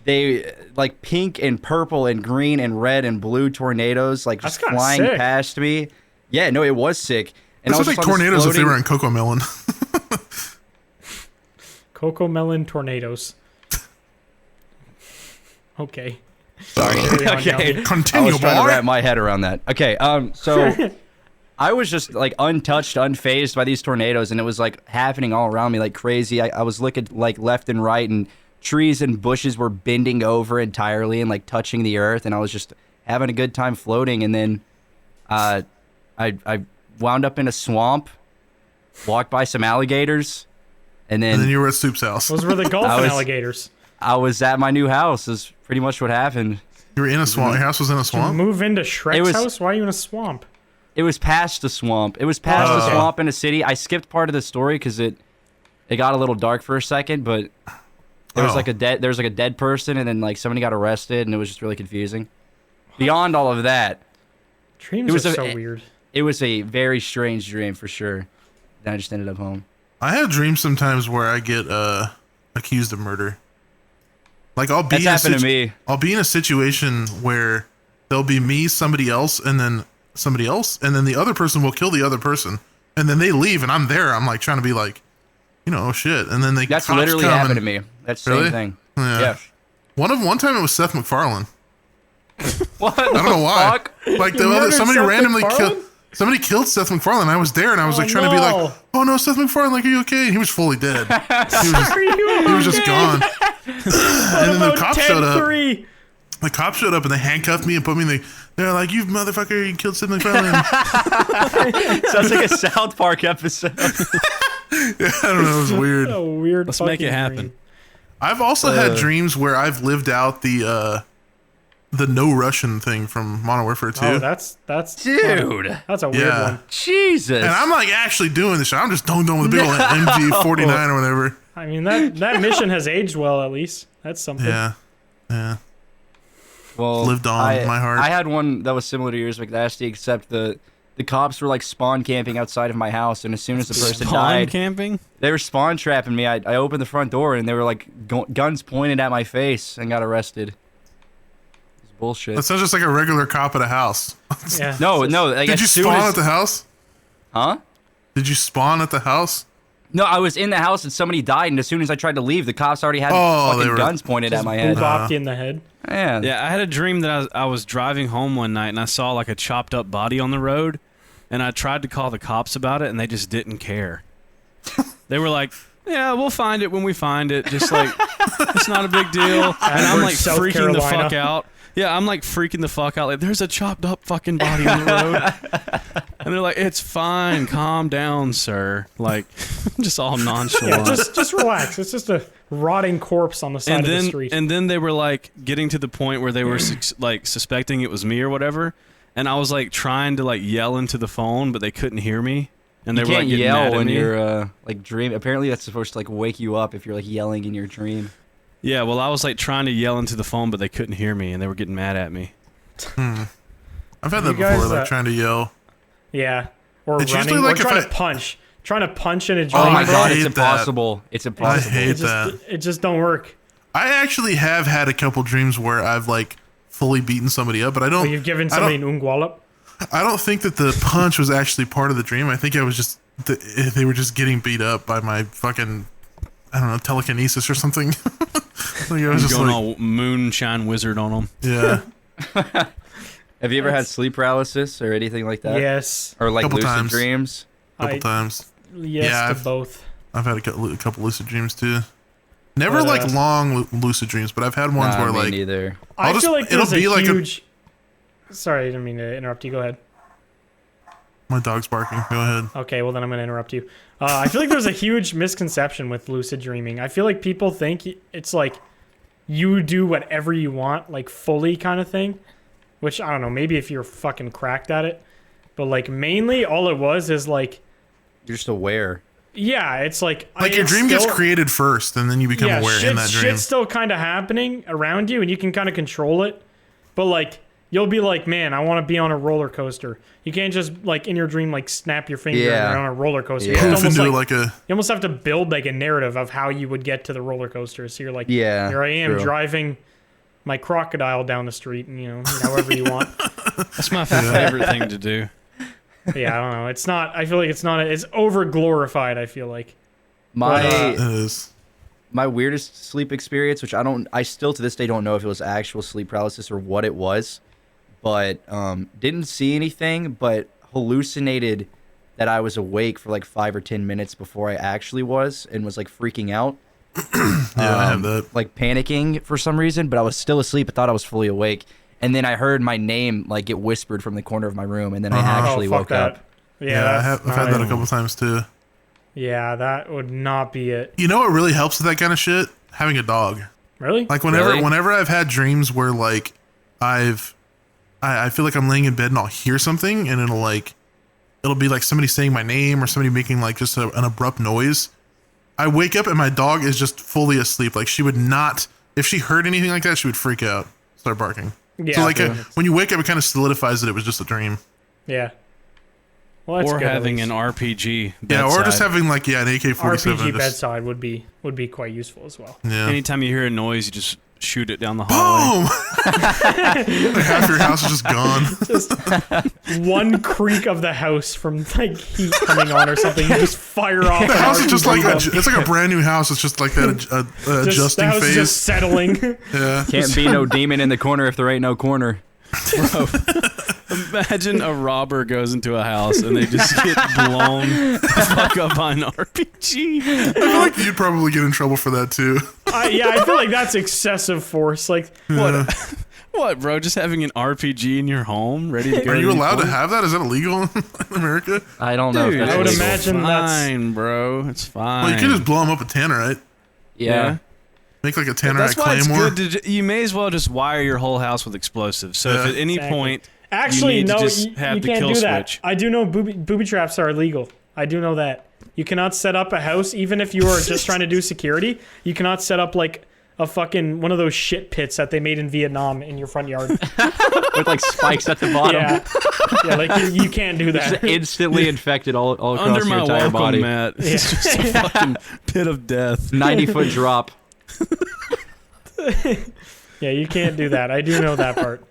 They like pink and purple and green and red and blue tornadoes like just That's kinda flying sick. past me. Yeah, no, it was sick. And This I was was like just on this tornadoes if they floating- were in Coco Melon. Cocoa melon tornadoes. Okay. Sorry. Carry on, Okay. Calvin. I Continue, was trying to boy. wrap my head around that. Okay, so I was just like untouched, unfazed by these tornadoes, and it was like happening all around me like crazy. I was looking like left and right, and trees and bushes were bending over entirely and like touching the earth, and I was just having a good time floating. And then I wound up in a swamp, walked by some alligators, and And then then you were at Soup's house. Those were the golfing was- alligators. I was at my new house. Is pretty much what happened. You were in a swamp. Your house was in a Did you swamp? move into Shrek's was- house? Why are you in a swamp? It was past the swamp. It was past the Oh. swamp in a city. I skipped part of the story because it got a little dark for a second, but there was Oh. like a dead person, and then like somebody got arrested, and it was just really confusing. Beyond all of that, Dreams It was are a- so weird. it was a very strange dream for sure. Then I just ended up home. I have dreams sometimes where I get accused of murder. Like I'll be That's in a happened to me. I'll be in a situation where there'll be me, somebody else, and then somebody else, and then the other person will kill the other person, and then they leave, and I'm there. I'm like trying to be like, oh shit, and then That's cops literally come happened to and- me. That's the Really? same thing. Yeah. Yeah. One time it was Seth MacFarlane. What? I don't know why. Fuck? Like You murdered somebody Seth randomly MacFarlane? killed. Somebody killed Seth MacFarlane. I was there, and I was Oh, like trying to be like, no. "Oh no, Seth MacFarlane! Like, are you okay?" And he was fully dead. Are you He was just okay? gone. And then the About cops showed up. 10-3. The cops showed up and they handcuffed me and put me in the. They're like, "You motherfucker! You killed Seth MacFarlane." Sounds like a South Park episode. I don't know. It was weird. A weird. Let's make it fucking happen. dream. I've also had dreams where I've lived out the no Russian thing from Modern Warfare 2. Oh, that's Dude. That's a weird Yeah. one. Jesus. And I'm like actually doing this shit. I'm just doing with a big old MG49 or whatever. I mean that mission has aged well at least. That's something. Yeah. Yeah. Well, lived on in my heart. I had one that was similar to yours, McNasty, except the cops were like spawn camping outside of my house, and as soon as the person Spawn died, camping? they were spawn trapping me. I opened the front door, and they were like guns pointed at my face, and got arrested. It's bullshit. That sounds just like a regular cop at a house. Yeah. no. Like, Did you as soon spawn as- at the house? Huh? Did you spawn at the house? No, I was in the house and somebody died, and as soon as I tried to leave, the cops already had Oh, they fucking were- guns pointed at my Who head. bopped you in the head? Man. Yeah, I had a dream that I was driving home one night and I saw like a chopped up body on the road, and I tried to call the cops about it, and they just didn't care. They were like, "Yeah, we'll find it when we find it. Just like it's not a big deal." And I'm like South freaking the Carolina. fuck out. Yeah, I'm like freaking the fuck out. Like, there's a chopped up fucking body on the road, and they're like, "It's fine, calm down, sir." Like, just all nonchalant. Yeah, just relax. It's just a rotting corpse on the side and of then the street. and then they were like getting to the point where they were like suspecting it was me or whatever, and I was like trying to like yell into the phone, but they couldn't hear me, and they You were can't like getting mad yell at when me. you're like dream. Apparently, that's supposed to like wake you up if you're like yelling in your dream. Yeah, well, I was like trying to yell into the phone, but they couldn't hear me, and they were getting mad at me. I've had that You guys, before, like trying to yell. yeah, or It's running, usually like or if trying I- to punch. Trying to punch in a dream. Oh my I god, hate it's that. impossible. It's I impossible. hate It just, that. it just don't work. I actually have had a couple dreams where I've like fully beaten somebody up, but I Or don't. you've given I somebody don't- an ungwallop. I don't think that the punch was actually part of the dream. I think I was just they were just getting beat up by my fucking I don't know telekinesis or something. Like I was just Going like, all moonshine wizard on them. yeah, Have you ever had sleep paralysis or anything like that? Yes. Or like Couple lucid times. dreams? a couple I- times. yes Yeah, to I've- both. I've had a couple lucid dreams too. Never But, like long lucid dreams, but I've had ones where me like neither. I'll I just- feel like it'll there's be a like a- huge. Sorry, I didn't mean to interrupt you. Go ahead. my dog's barking. Go ahead. Okay, well then I'm gonna interrupt you. I feel like there's a huge misconception with lucid dreaming. I feel like people think it's like you do whatever you want, like fully kind of thing. Which I don't know. Maybe if you're fucking cracked at it, but like mainly all it was is like, You're just aware. yeah, it's like Your it's dream gets still- created first, and then you become aware in that dream. Shit's still kind of happening around you, and you can kind of control it. But like, you'll be like, man, I want to be on a roller coaster. You can't just like in your dream like snap your finger and Yeah. you're on a roller coaster. Yeah. You, Poof almost, into like, like a you almost have to build like a narrative of how you would get to the roller coaster. So you're like, Yeah, here I am true. driving my crocodile down the street, and however you want. That's my favorite thing to do. Yeah, I don't know. It's not. I feel like it's not. It's over glorified. I feel like. My it is. my weirdest sleep experience, which I still to this day don't know if it was actual sleep paralysis or what it was, but didn't see anything, but hallucinated that I was awake for like 5 or 10 minutes before I actually was, and was like freaking out. Yeah, I have that. Like panicking for some reason, but I was still asleep. I thought I was fully awake, and then I heard my name like get whispered from the corner of my room, and then I actually oh, fuck woke that. up. Yeah, I've had that a couple times too. Yeah, that would not be it. You know what really helps with that kind of shit? Having a dog. Really? Like whenever Really? whenever I've had dreams where like I feel like I'm laying in bed and I'll hear something and it'll be like somebody saying my name or somebody making like just an abrupt noise. I wake up and my dog is just fully asleep. Like she would not, if she heard anything like that, she would freak out, start barking. Yeah. So like true. when you wake up, it kind of solidifies that it was just a dream. Yeah. Well, that's Or good, at having least. an RPG. Yeah, or just bedside. having like an AK-47. RPG just- bedside would be quite useful as well. Yeah. Anytime you hear a noise, you just shoot it down the hallway. Boom! Like half your house is just gone. Just one creak of the house from like heat coming on or something, you just fire off. The an house is just like RPG. it's like a brand new house. It's just like that Just- adjusting the house is phase. just settling. Yeah. Can't be no demon in the corner if there ain't no corner. Imagine a robber goes into a house and they just get blown the fuck up by an RPG. I feel like you'd probably get in trouble for that too. I feel like that's excessive force. Like, What, bro? Just having an RPG in your home, ready to go? Are you any allowed to point? have that? Is that illegal in America? I don't know. Dude, if that's I would illegal. imagine that's- fine, bro. It's fine. Well, you could just blow them up with tannerite. Yeah. Make like a tannerite That's why it's claymore. good to. You may as well just wire your whole house with explosives. So Yeah. if at any Exactly. point actually, you need no, to just you have the can't kill do that. switch. I do know booby traps are illegal. I do know that. You cannot set up a house, even if you are just trying to do security. You cannot set up like a fucking one of those shit pits that they made in Vietnam in your front yard. With like spikes at the bottom. Yeah, yeah, like you can't do Just that. instantly infected all across under your my entire welcome body. mat, it's just a fucking pit of death. 90-foot drop. Yeah, you can't do that. I do know that part.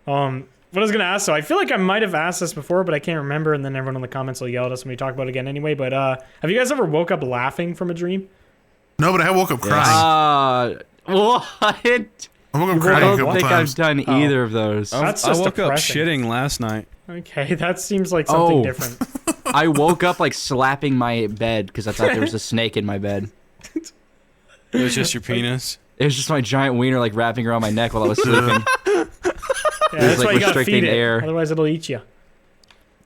What I was gonna ask, so I feel like I might have asked this before, but I can't remember, and then everyone in the comments will yell at us when we talk about it again anyway. But have you guys ever woke up laughing from a dream? No, but I woke up crying. What? I woke up I crying a don't couple think times. I've done Oh. either of those. That's I just woke depressing. up shitting last night. Okay, that seems like something Oh. different. I woke up like slapping my bed because I thought there was a snake in my bed. It was just your penis. It was just my giant wiener like wrapping around my neck while I was sleeping. Yeah, that's like why you gotta restricting feed it, air. otherwise it'll eat you.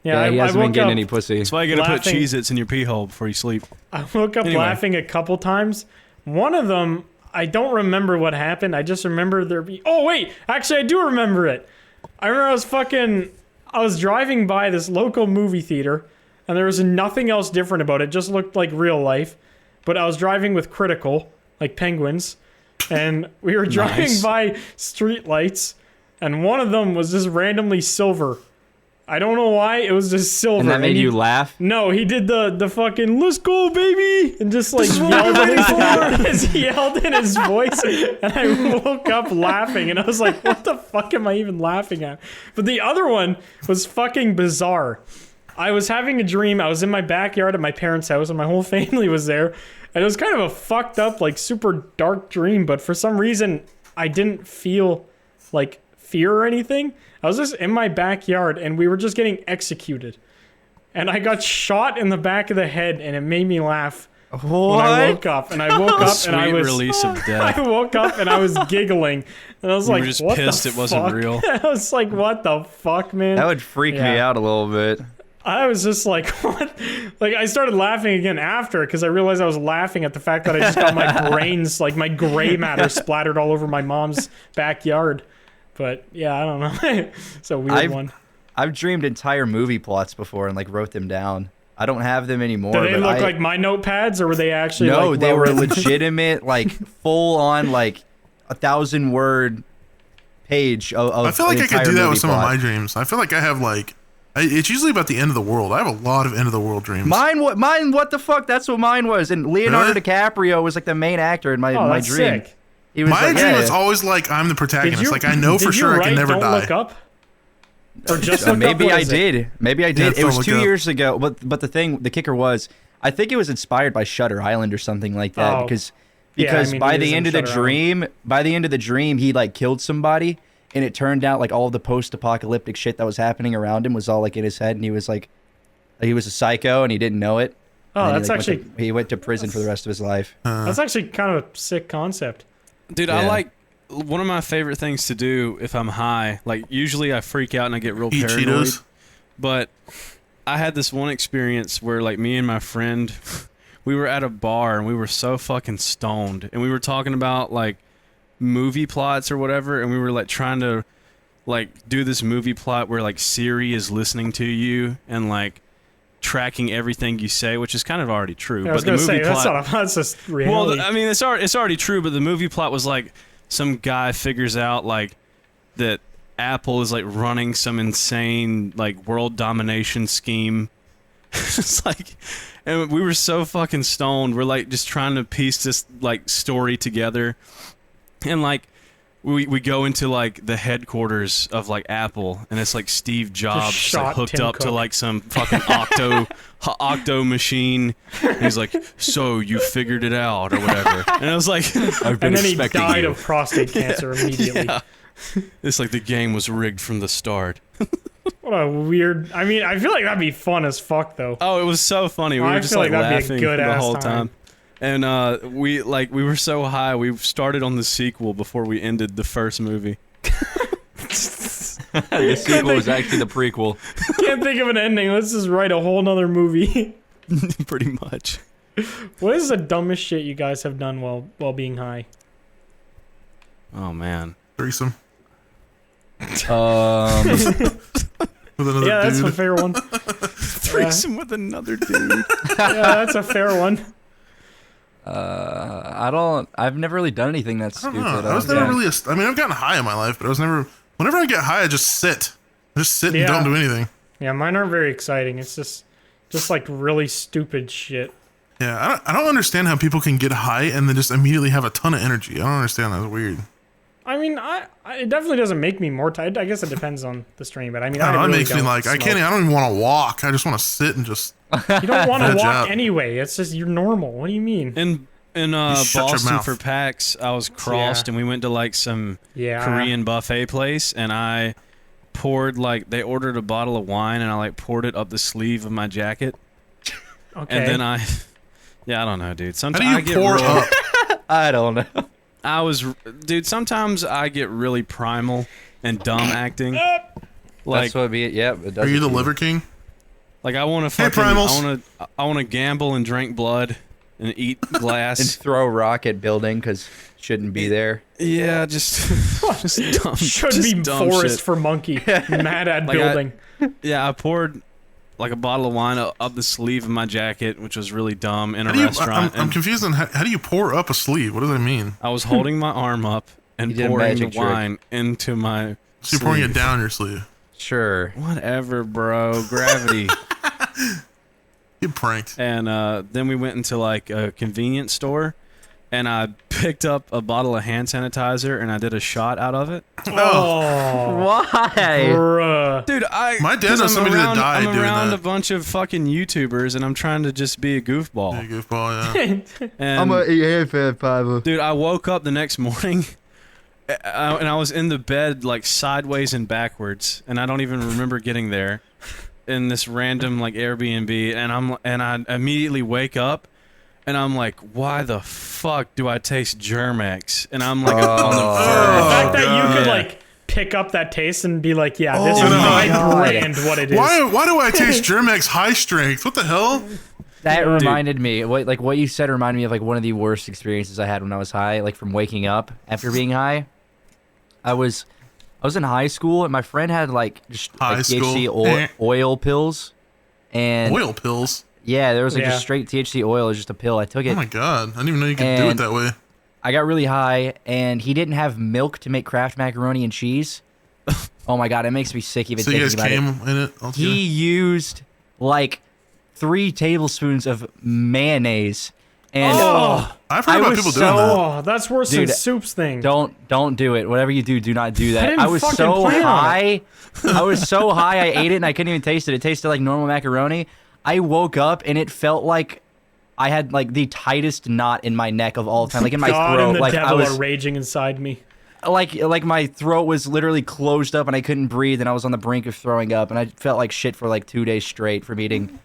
Yeah, he I hasn't been woke getting up. any pussy. That's why you gotta Laughing. put Cheez-Its in your pee hole before you sleep. I woke up Anyway. laughing a couple times. One of them, I don't remember what happened. I just remember there be. Oh wait, actually, I do remember it. I remember I was driving by this local movie theater, and there was nothing else different about it. It just looked like real life. But I was driving with Critical, like penguins, and we were driving Nice. by street lights, and one of them was just randomly silver. I don't know why, it was just silver. And that made he- you laugh? No, he did the fucking "let's go, baby" and just like yelled in his voice, and I woke up laughing, and I was like, "What the fuck am I even laughing at?" But the other one was fucking bizarre. I was having a dream. I was in my backyard at my parents' house, and my whole family was there, and it was kind of a fucked up, like super dark dream. But for some reason, I didn't feel like fear or anything. I was just in my backyard, and we were just getting executed. and I got shot in the back of the head, and it made me laugh. What? When I woke up, and I woke up, Sweet and I was release of death. I woke up and I was giggling, and I was You like, were just "What pissed the it wasn't fuck?" real. I was like, "What the fuck, man?" That would freak me Yeah. out a little bit. I was just like, "What?" Like I started laughing again after because I realized I was laughing at the fact that I just got my brains, like my gray matter, splattered all over my mom's backyard. But yeah, I don't know. It's a weird one. I've dreamed entire movie plots before and like wrote them down. I don't have them anymore. Do they but look like my notepads, or were they actually? No, like, they were well-written? legitimate, like full on, like 1,000-word page of. I feel like an I could entire do that movie with some of plot. my dreams. I feel like I have like, it's usually about the end of the world. I have a lot of end of the world dreams. Mine, what the fuck? That's what mine was. And Leonardo Really? DiCaprio was like the main actor in my Oh, my that's dream. sick. He was My like, dream yeah, is always like I'm the protagonist. Like I know for did you sure I write can never Don't die. Look Up? Or just look maybe up? What I is it? did. Maybe I Yeah, did. it's It was Don't 2 Look Up. years ago. But the kicker was, I think it was inspired by Shutter Island or something like that. Oh. Because Yeah, I mean, by it is the in end of the Shutter Island. dream, he like killed somebody, and it turned out like all the post-apocalyptic shit that was happening around him was all like in his head, and he was like, he was a psycho and he didn't know it. Oh, And then that's he, actually he went to prison for the rest of his life. that's actually kind of a sick concept. Dude, Yeah. I like one of my favorite things to do if I'm high. Like usually I freak out and I get real Eat paranoid. Cheetos. But I had this one experience where like me and my friend, we were at a bar and we were so fucking stoned and we were talking about like movie plots or whatever, and we were like trying to like do this movie plot where like Siri is listening to you and like tracking everything you say, which is kind of already true. I was but the gonna movie say plot, that's just well, reality. I mean, it's already true, but the movie plot was like some guy figures out like that Apple is like running some insane like world domination scheme. It's like, and we were so fucking stoned. We're like just trying to piece this like story together, and like we go into like the headquarters of like Apple, and it's like Steve Jobs shot like, hooked Tim up to Cook. like some fucking octo machine. And he's like, "So you figured it out or whatever?" And I was like, I've been and then he expecting died you. of prostate cancer immediately. Yeah. It's like the game was rigged from the start. What a weird. I mean, I feel like that'd be fun as fuck, though. Oh, it was so funny. We I were just feel like like that'd be a laughing good the ass whole time. time. And we were so high, we started on the sequel before we ended the first movie. The sequel was actually the prequel. Can't think of an ending. Let's just write a whole nother movie. Pretty much. What is the dumbest shit you guys have done while being high? Oh man. Threesome Um, with another Yeah, that's dude. a fair one. Threesome with another dude. Yeah, that's a fair one. I've never really done anything that's I don't stupid. know. I was never really. I mean, I've gotten high in my life, but I was never. Whenever I get high, I just sit. I just sit and Yeah. don't do anything. Yeah, mine aren't very exciting. It's just like really stupid shit. Yeah, I don't understand how people can get high and then just immediately have a ton of energy. I don't understand that. It's weird. I mean, it definitely doesn't make me more tired. I guess it depends on the strain, but I mean, I don't know. It really makes me don't like I smoke. don't even want to walk. I just want to sit and just. You don't want to Veg walk out. anyway. It's just you're normal. What do you mean? In shut your Boston mouth. for PAX, I was crossed Yeah. and we went to like some Yeah. Korean buffet place, and I poured like they ordered a bottle of wine, and I like poured it up the sleeve of my jacket, Okay. and then I don't know, dude. How Sometimes do you I get pour real, up? I don't know. Dude, sometimes I get really primal and dumb acting. Like, That's what it'd be. Yeah, it does. Are you it the to liver king? like I want to Hey, fucking, primals. I want to gamble and drink blood and eat And glass. throw a rock at building because shouldn't be there. Yeah, just dumb. should just be dumb forest shit. for monkey. Mad at Like, building. Yeah, I poured like a bottle of wine up the sleeve of my jacket, which was really dumb in a How do you, restaurant. I'm and confused on how do you pour up a sleeve? What does that mean? I was holding my arm up and You did a pouring the magic trick. wine into my. So you're pouring it sleeve. down your sleeve. Sure. Whatever, bro. Gravity. You pranked. And then we went into like a convenience store, and I picked up a bottle of hand sanitizer and I did a shot out of it. Oh, Why? bruh. Dude, My dad 'cause knows somebody that died I'm doing around that. a bunch of fucking YouTubers, and I'm trying to just be a goofball. Yeah, goofball, yeah. And eat hand fiber. dude, I woke up the next morning, and I was in the bed like sideways and backwards, and I don't even remember getting there. in this random like Airbnb, and I immediately wake up, and I'm like, why the fuck do I taste Germex? And I'm like on the The verge. fact that you God. could like pick up that taste and be like, yeah, this is my my God. brand. What it is. Why do I taste Germex high strength? What the hell? That reminded me, what you said reminded me of like one of the worst experiences I had when I was high, like from waking up after being high. I was in high school and my friend had like just High like school. THC oil pills, and Oil pills. yeah, there was like Yeah. just straight THC oil. It was just a pill. I took Oh it. my god. I didn't even know you could do it And- that way. I got really high, and he didn't have milk to make Kraft macaroni and cheese. Oh my god, it makes me sick even So you thinking guys about it. came in it altogether? He used like 3 tablespoons of mayonnaise, and I've heard I about was people so- doing that. Oh, that's worse Dude, than Soup's thing. don't do it. Whatever you do not do that. didn't I was fucking so plan on high. I was so high. I ate it and I couldn't even taste it. It tasted like normal macaroni. I woke up and it felt like I had like the tightest knot in my neck of all time, like in my God throat. and the Like I devil was are raging inside me. like my throat was literally closed up and I couldn't breathe and I was on the brink of throwing up and I felt like shit for like 2 days straight from eating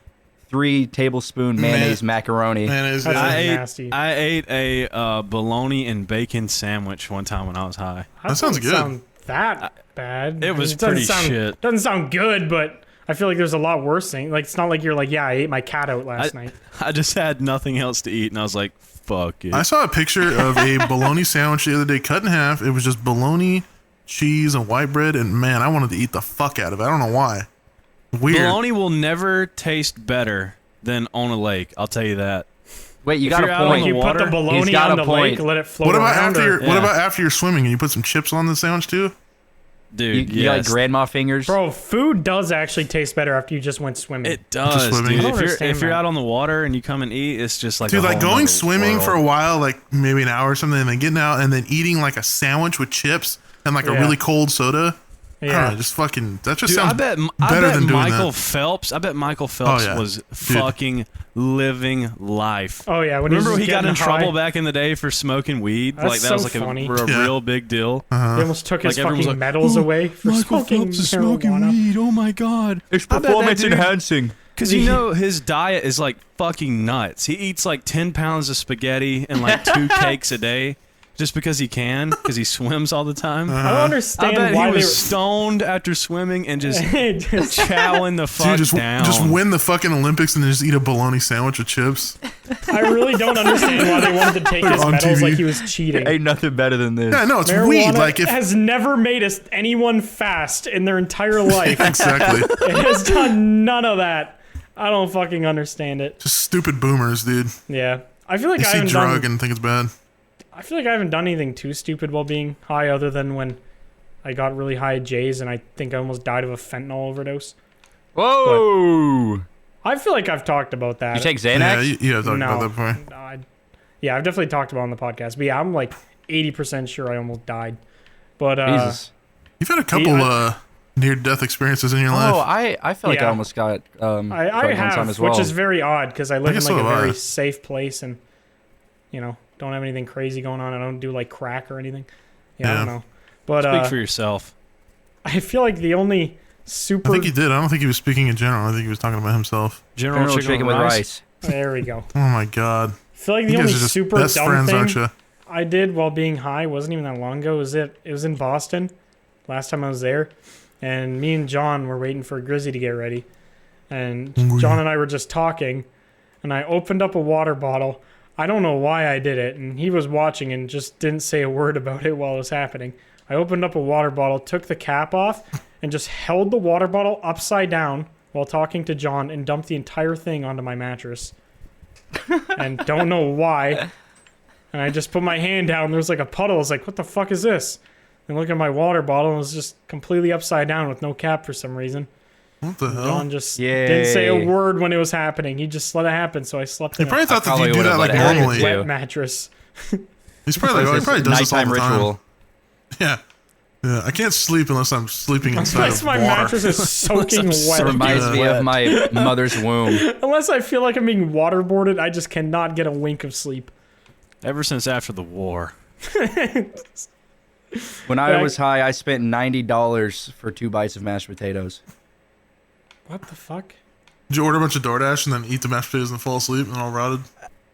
3 tablespoon mayonnaise macaroni. Mayonnaise, That's yeah. nasty. I ate a bologna and bacon sandwich one time when I was high. That sounds doesn't good. Sound that bad. It was doesn't pretty sound, shit. Doesn't sound good, but I feel like there's a lot worse things. Like it's not like you're like, yeah, I ate my cat out last night. I just had nothing else to eat, and I was like, fuck it. I saw a picture of a bologna sandwich the other day cut in half. It was just bologna, cheese, and white bread, and man, I wanted to eat the fuck out of it. I don't know why. Weird. Bologna will never taste better than on a lake. I'll tell you that. Wait, you If got you're a out on point. the You put the water? bologna He's got on a the lake, point. let it float What about around. after or- what about after you're swimming and you put some chips on the sandwich too? Dude, You got like yes. grandma fingers. Bro, food does actually taste better after you just went swimming. It does, swimming. dude. I don't If understand you're that. out on the water and you come and eat, it's just like Dude, a like whole going nother swimming world. for a while, like maybe an hour or something, and then getting out and then eating like a sandwich with chips and like a Yeah. really cold soda. I Yeah. don't know, just fucking. That just Dude, sounds I bet better than doing Michael that. Phelps. I bet Michael Phelps yeah. was Dude. fucking living life. Oh yeah, when Remember he's he just got in getting trouble high, back in the day for smoking weed? That's like that so was like funny. a Yeah. real big deal. He almost took his Like, everyone's fucking like, medals "Oh, away for smoking marijuana. weed. Oh my god. It's I bet that performance dude- enhancing. Because you know his diet is like fucking nuts. He eats like 10 pounds of spaghetti and like 2 cakes a day just because he can, because he swims all the time. I don't I understand bet why he they was were stoned after swimming and just just, chowing the fuck Dude, down. just win the fucking Olympics and then just eat a bologna sandwich with chips. I really don't understand why they wanted to take his On medals TV. like he was cheating. Ain't nothing better than this. Yeah, no, it's Marijuana weed. Like if has never made anyone fast in their entire life. exactly, It has done none of that. I don't fucking understand it. just stupid boomers, dude. Yeah, I feel like You I see haven't drug done. and think it's bad. I feel like I haven't done anything too stupid while being high, other than when I got really high at Jay's and I think I almost died of a fentanyl overdose. Whoa! I feel like I've talked about that. You take Yeah, Xanax? you have talked No. about that before. Yeah, I've definitely talked about it on the podcast. But yeah, I'm like 80% sure I almost died. But Jesus. You've had a couple near-death experiences in your life. Oh, I feel like I Yeah. almost got I drugged one have, time as well. which is very odd because I live in guess like so a have I. very safe place and don't have anything crazy going on. I don't do like crack or anything. I Yeah. don't know. But Speak for yourself. I feel like the only I super think he did. I don't think he was speaking in general. I think he was talking about himself. General General chicken with rice. there we go. Oh my god. I feel like the You only guys are just super best dumb friends, thing aren't you? I did while being high wasn't even that long ago. It was in Boston last time I was there, and me and John were waiting for Grizzy to get ready, and John and I were just talking, and I opened up a water bottle. I don't know why I did it, and he was watching and just didn't say a word about it while it was happening. I opened up a water bottle, took the cap off, and just held the water bottle upside down while talking to John and dumped the entire thing onto my mattress. And don't know why. And I just put my hand down. And there was like a puddle. I was like, what the fuck is this? And look at my water bottle. And it was just completely upside down with no cap for some reason. What the hell? John just didn't say Yay. a word when it was happening. He just let it happen. So I slept He in probably a thought that probably you do would've that like let it happen normally. too. wet mattress. He's probably like, oh, he probably does this all nighttime the time. ritual. Yeah. Yeah. I can't sleep unless I'm sleeping inside Unless of my water. mattress is soaking wet. Reminds me of my mother's womb. Unless I feel like I'm being waterboarded, I just cannot get a wink of sleep. Ever since after the war. When I was high, I spent $90 for 2 bites of mashed potatoes. What the fuck? Did you order a bunch of DoorDash and then eat the mashed potatoes and fall asleep and all rotted?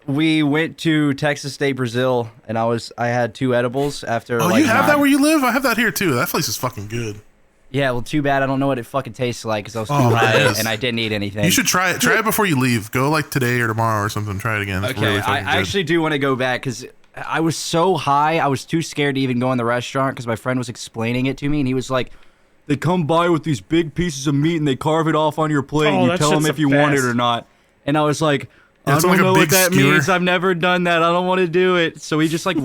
We went to Texas State, Brazil, and I had 2 edibles after. Oh, you have that where you live? I have that here too. That place is fucking good. Yeah, well, too bad I don't know what it fucking tastes like because I was too Oh, high it is. and I didn't eat anything. You should try it. Try it before you leave. Go like today or tomorrow or something. Try it again. It's Okay, really I fucking good. actually do want to go back because I was so high, I was too scared to even go in the restaurant because my friend was explaining it to me, and he was like, they come by with these big pieces of meat and they carve it off on your plate, and you that tell them shit's if the you want it best. or not. And I was like, Yeah, I it's don't like a know big what that skewer. means. I've never done that. I don't want to do it. So we just like,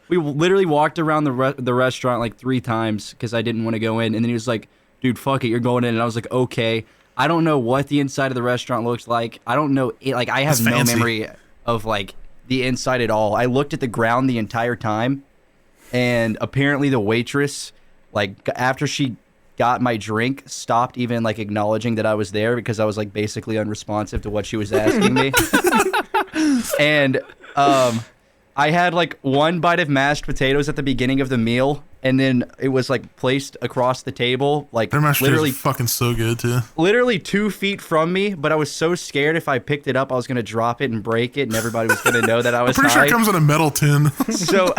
we literally walked around the restaurant like 3 times because I didn't want to go in. And then he was like, dude, fuck it, you're going in. And I was like, okay. I don't know what the inside of the restaurant looks like. I don't know. Like, I have It's no fancy. memory of like the inside at all. I looked at the ground the entire time. And apparently the waitress, like after she got my drink, stopped even like acknowledging that I was there because I was like basically unresponsive to what she was asking me. And I had like 1 bite of mashed potatoes at the beginning of the meal, and then it was like placed across the table, like Their mashed potatoes literally are fucking so good too. literally 2 feet from me. But I was so scared if I picked it up, I was gonna drop it and break it, and everybody was gonna know that I was Pretty sure high. it comes in a metal tin. So,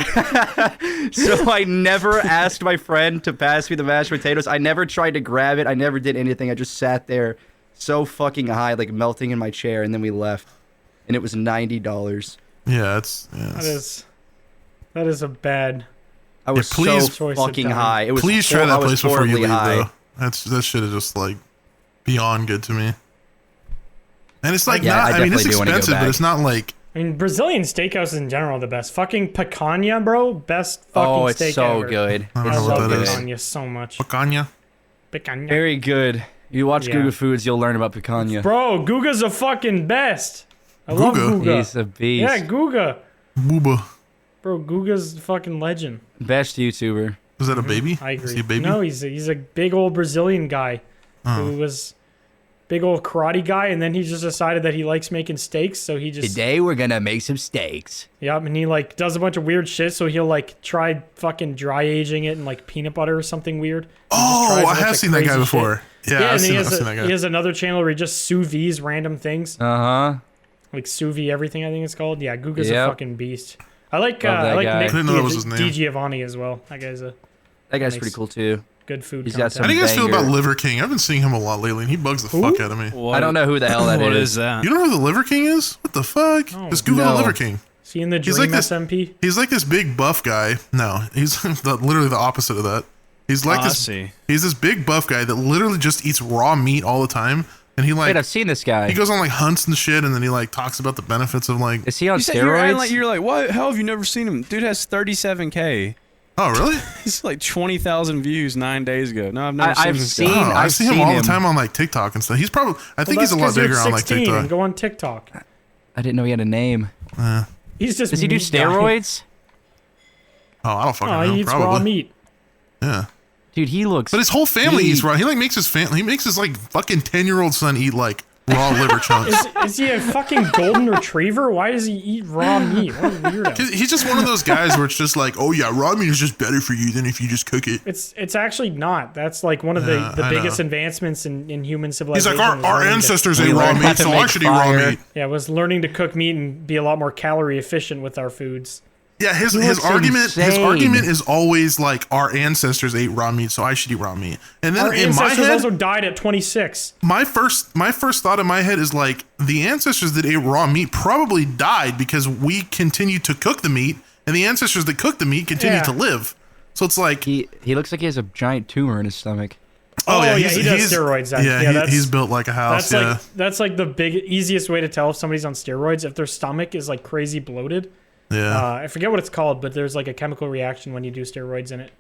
so I never asked my friend to pass me the mashed potatoes. I never tried to grab it. I never did anything. I just sat there, so fucking high, like melting in my chair, and then we left, and it was $90. Yeah, it's That is a bad. I was please- so Choice of fucking time. high. It was Please try I that was place before you horribly leave high. though. That shit is just like beyond good to me. And it's like Yeah, not. I I mean, it's definitely do wanna go expensive, but back. it's not like. I mean, Brazilian steakhouses in general are the best. Fucking picanha, bro. Best fucking Oh, it's steak so ever. good. I don't I know what love that is. picanha so much. Picanha. Picanha. Very good. You watch Yeah. Google Foods, you'll learn about picanha. Bro, Guga's the fucking best. I love Guga? Guga. He's a beast. Yeah, Guga. Booba. Bro, Guga's the fucking legend. Best YouTuber. Is that a baby? I agree. Is he a baby? No, he's a big old Brazilian guy who was big old karate guy, and then he just decided that he likes making steaks, so he just Today we're gonna make some steaks. yep, and he like does a bunch of weird shit. So he'll like try fucking dry aging it in like peanut butter or something weird. He just tries Oh, a I bunch have of seen that guy crazy before. shit. Yeah, Yeah, I've and seen, he I've has, seen that guy. he has another channel where he just sous vide random things, Uh-huh. like sous vide everything. I think it's called. Yeah, Guga's Yep. a fucking beast. I like Love that guy. Nick I didn't know that was his name. DiGiovanni as well. That guy's a That guy's Nice. pretty cool too. good food. He's got content. How do you guys feel about banger. Liver King? I've been seeing him a lot lately, and he bugs the fuck out of me. What, I don't know who the hell that is. What is that? You don't know who the Liver King is? What the fuck? No. Just Google No. the Liver King. Is he in the He's Dream like this- SMP? He's like this big buff guy. No, he's literally the opposite of that. He's like I this. see. He's this big buff guy that literally just eats raw meat all the time, and he like Wait, I've seen this guy. he goes on like hunts and shit, and then he like talks about the benefits of like. Is he on You said you're acting steroids? like what? How have you never seen him? Dude has 37K. Oh really? He's like 20,000 views 9 days ago. No, I've never I've seen this seen- guy. Oh, I I've see him seen all him. the time on like TikTok and stuff. He's probably. I think Well, he's a lot that's 'cause you're bigger on like 16 TikTok. and go on TikTok. I didn't know he had a name. He's just. Does he do meat guy. steroids? Oh, I don't fucking Oh, know. he eats Probably. raw meat. Yeah. Dude, he looks. But his whole family He- eats raw. He like makes his family. He makes his like fucking 10-year-old son eat like raw liver chunks. Is he a fucking golden retriever? Why does he eat raw meat? What a weirdo. He's just one of those guys where it's just like, oh yeah, raw meat is just better for you than if you just cook it. It's actually not. That's like one of the I biggest know. advancements in human He's civilization. like, was our learning to- ancestors We ate raw learned how meat, to so I make should eat raw fire. meat. Yeah, was learning to cook meat and be a lot more calorie efficient with our foods. Yeah, his looks argument insane. is always like our ancestors ate raw meat, so I should eat raw meat. And then Our in my ancestors head, also died at 26. my first thought in my head is like the ancestors that ate raw meat probably died because we continue to cook the meat, and the ancestors that cooked the meat continue Yeah. to live. So it's like, He looks like he has a giant tumor in his stomach. Oh, yeah, he does steroids then. Yeah, Yeah, that's- he's built like a house. That's like the easiest way to tell if somebody's on steroids, if their stomach is like crazy bloated. yeah. I forget what it's called, but there's like a chemical reaction when you do steroids in it.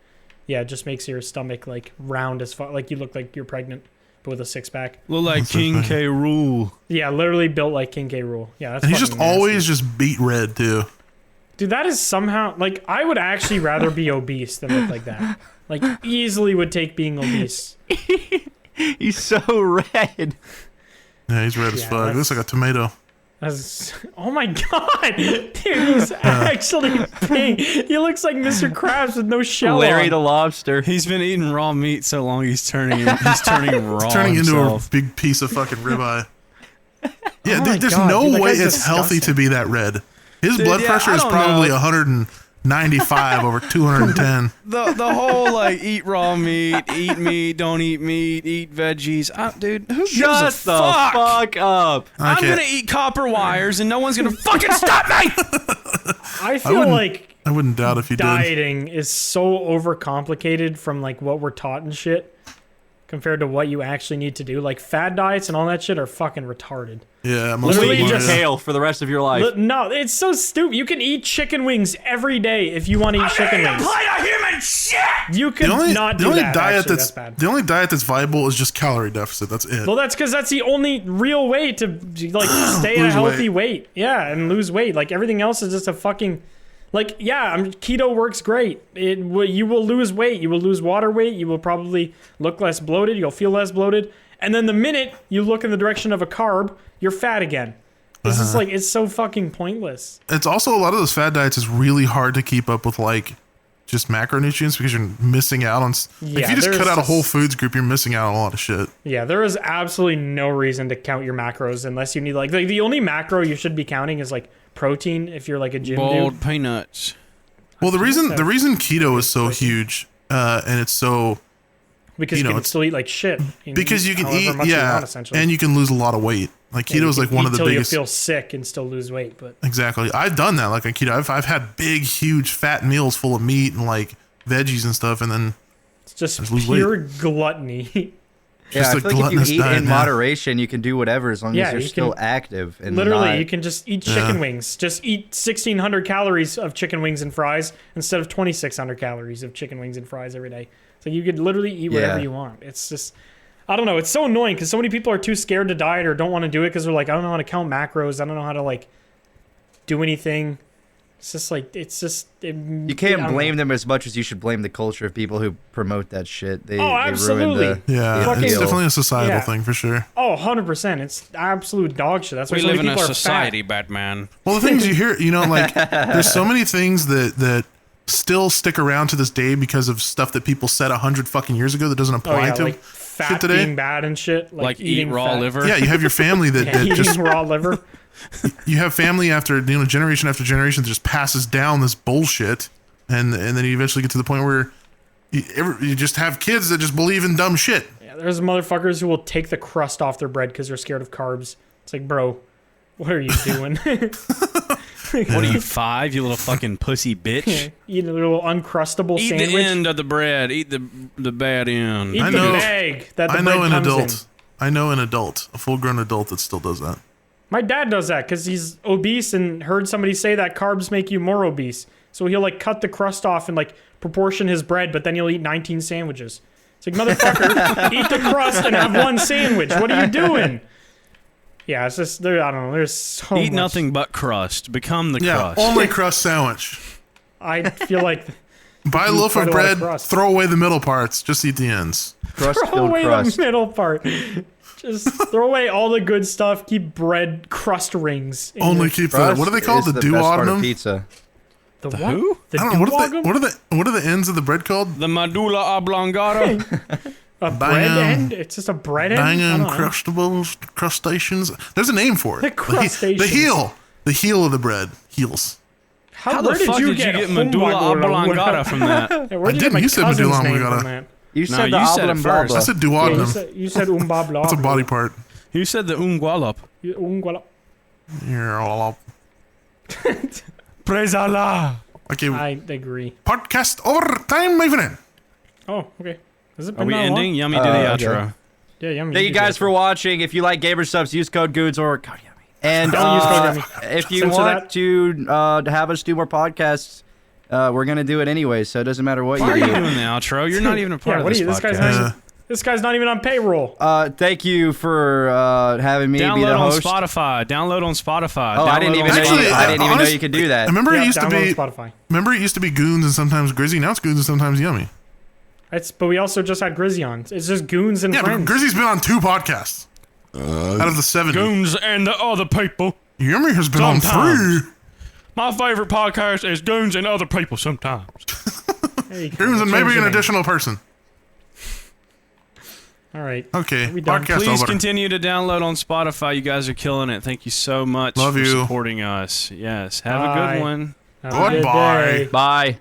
Yeah, it just makes your stomach like round as fuck, like you look like you're pregnant, but with a six pack. Look like so King funny. K. Rule. Yeah, literally built like King K. Rool. Yeah, that's And he's just fucking nasty. always just beat red too. Dude, that is somehow like I would actually rather be obese than look like that. Like easily would take being obese. He's so red. Yeah, he's red as Yeah, fuck. He looks like a tomato. Oh my god, dude, he's actually pink. He looks like Mr. Krabs with no shell Larry on. the lobster. He's been eating raw meat so long he's turning raw. It's turning into himself. a big piece of fucking ribeye. Yeah, Oh my there's God, no dude, that way guy's it's healthy disgusting. to be that red. His Dude, blood yeah, pressure I is don't probably know. 195 over 210. The whole like eat raw meat, eat meat, don't eat meat, eat veggies. Dude, who gives a Shut the fuck? fuck up. I'm Okay. gonna eat copper wires and no one's gonna fucking stop me. I feel like I wouldn't doubt if you did. dieting is so overcomplicated from like what we're taught and shit compared to what you actually need to do. Like fad diets and all that shit are fucking retarded. Yeah, most Literally of them just are, yeah. Kale for the rest of your life. No, it's so stupid. You can eat chicken wings every day if you want to eat chicken wings. of human shit. You could not do that. Actually, that's bad. the only diet that's viable is just calorie deficit. That's it. Well, that's because that's the only real way to like stay at a Lose healthy weight. Yeah, and lose weight. Like everything else is just a fucking, like keto works great. You will lose weight. You will lose water weight. You will probably look less bloated. You'll feel less bloated. And then the minute you look in the direction of a carb, you're fat again. This is like, it's so fucking pointless. It's also a lot of those fad diets is really hard to keep up with, like just macronutrients because you're missing out on. Yeah, if you just there's cut out a just- whole foods group, you're missing out on a lot of shit. Yeah, there is absolutely no reason to count your macros unless you need like the only macro you should be counting is like protein if you're like a gym Boiled dude. peanuts. Well, the reason keto is so protein. huge, and it's so Because you you know, can still eat like shit. because you can however eat, much you yeah, want, essentially. and you can lose a lot of weight. Like Yeah, keto you is can like one eat of the till biggest. you feel sick and still lose weight, but Exactly. I've done that like on keto. I've had big, huge, fat meals full of meat and like veggies and stuff, and then it's just lose pure gluttony. Yeah, Just I a feel like if gluttonous you eat diet, in yeah. moderation, you can do whatever as long Yeah, as you're you still can- active. And Literally, not, you can just eat chicken wings. Just eat 1,600 calories of chicken wings and fries instead of 2,600 calories of chicken wings and fries every day. So you could literally eat whatever Yeah. you want. It's just, I don't know. It's so annoying because so many people are too scared to diet or don't want to do it because they're like, I don't know how to count macros. I don't know how to like do anything. It's just like, it's just. You can't blame them as much as you should blame the culture of people who promote that shit. They absolutely. ruined the yeah, Fucking- it's definitely a societal Yeah. thing for sure. Oh, 100%. It's absolute dog shit. That's why We so live many in a people are society, fat. Batman. Well, the things you hear, like there's so many things that still stick around to this day because of stuff that people said 100 fucking years ago that doesn't Oh, apply yeah, to like fat shit today. being bad and shit. Like eat eating raw fat. liver. Yeah, you have your family that, Yeah, that eating just raw liver. you have family after generation after generation that just passes down this bullshit, and then you eventually get to the point where you just have kids that just believe in dumb shit. Yeah, there's motherfuckers who will take the crust off their bread because they're scared of carbs. It's like, bro, what are you doing? What are you, 5, you little fucking pussy bitch? Eat a little uncrustable Eat sandwich. the end of the bread. Eat the bad end. Eat I the know- bag that the I bread know an comes adult. in. I know an adult, a full-grown adult that still does that. My dad does that because he's obese and heard somebody say that carbs make you more obese. So he'll like cut the crust off and like proportion his bread, but then he'll eat 19 sandwiches. It's like, motherfucker, eat the crust and have one sandwich. What are you doing? Yeah, it's just there. I don't know. There's so Eat much. nothing but crust. Become the Yeah, crust. only crust sandwich. I feel like Buy a Eat loaf quite of a lot of bread, crust. throw away the middle parts, just eat the ends. crust throw filled away crust. the middle part. Just throw away all the good stuff. Keep bread crust rings. in Only your- keep the Crust what are they called? is The best part of duodenum? pizza. the what? who? The I don't know. duodenum? What are the ends of the bread called? The medulla oblongata. A bread Bam. end? It's just a bread end? I Banging don't know. crustables, crustaceans. There's a name for it. The crustaceans. The heel. The heel of the bread. Heels. How where the fuck did you get medulla oblongata from that? Yeah, where'd I you get didn't. my You said cousin's medulla name oblongata. from that? You No, said the you said it first. I oblong said Yeah, duodenum. you said umbabla. It's a body part. You said the umgualop. Ungwala. Praise Allah. Okay, I agree. podcast over time, my friend. Oh, okay. Has it Are been we that long? ending? Yummy did the okay. outro. Yeah, yummy. Thank you guys for watching. If you like gamer subs, use code GOONS or code Yummy. And Don't use code Yummy. if you Censor want that. to have us do more podcasts, we're gonna do it anyway. So it doesn't matter what Why are you you do. doing the outro? You're not even a part Yeah, of what this are you? This podcast. guy's not even, this guy's not even on payroll. Thank you for having me be the Download on host. Spotify. Download on Spotify. Oh, I didn't even know. Actually, I didn't even know honest- you could do that. Remember Yeah, it used to download be. Spotify. Remember it used to be Goons and sometimes Grizzy. Now it's Goons and sometimes Yummy. But we also just had Grizzy on. It's just Goons and Yeah, but friends. Grizzy's been on 2 podcasts out of the 70. Goons and the other people. Yummy has been on Sometimes. 3. My favorite podcast is Goons and Other People sometimes. There you go. Goons and Change maybe the an name. additional person. All right. Okay, Are we done? podcast Please over. continue to download on Spotify. You guys are killing it. Thank you so much Love for you. supporting us. Yes. Have a Bye. good one. Have a good Goodbye. day. Bye.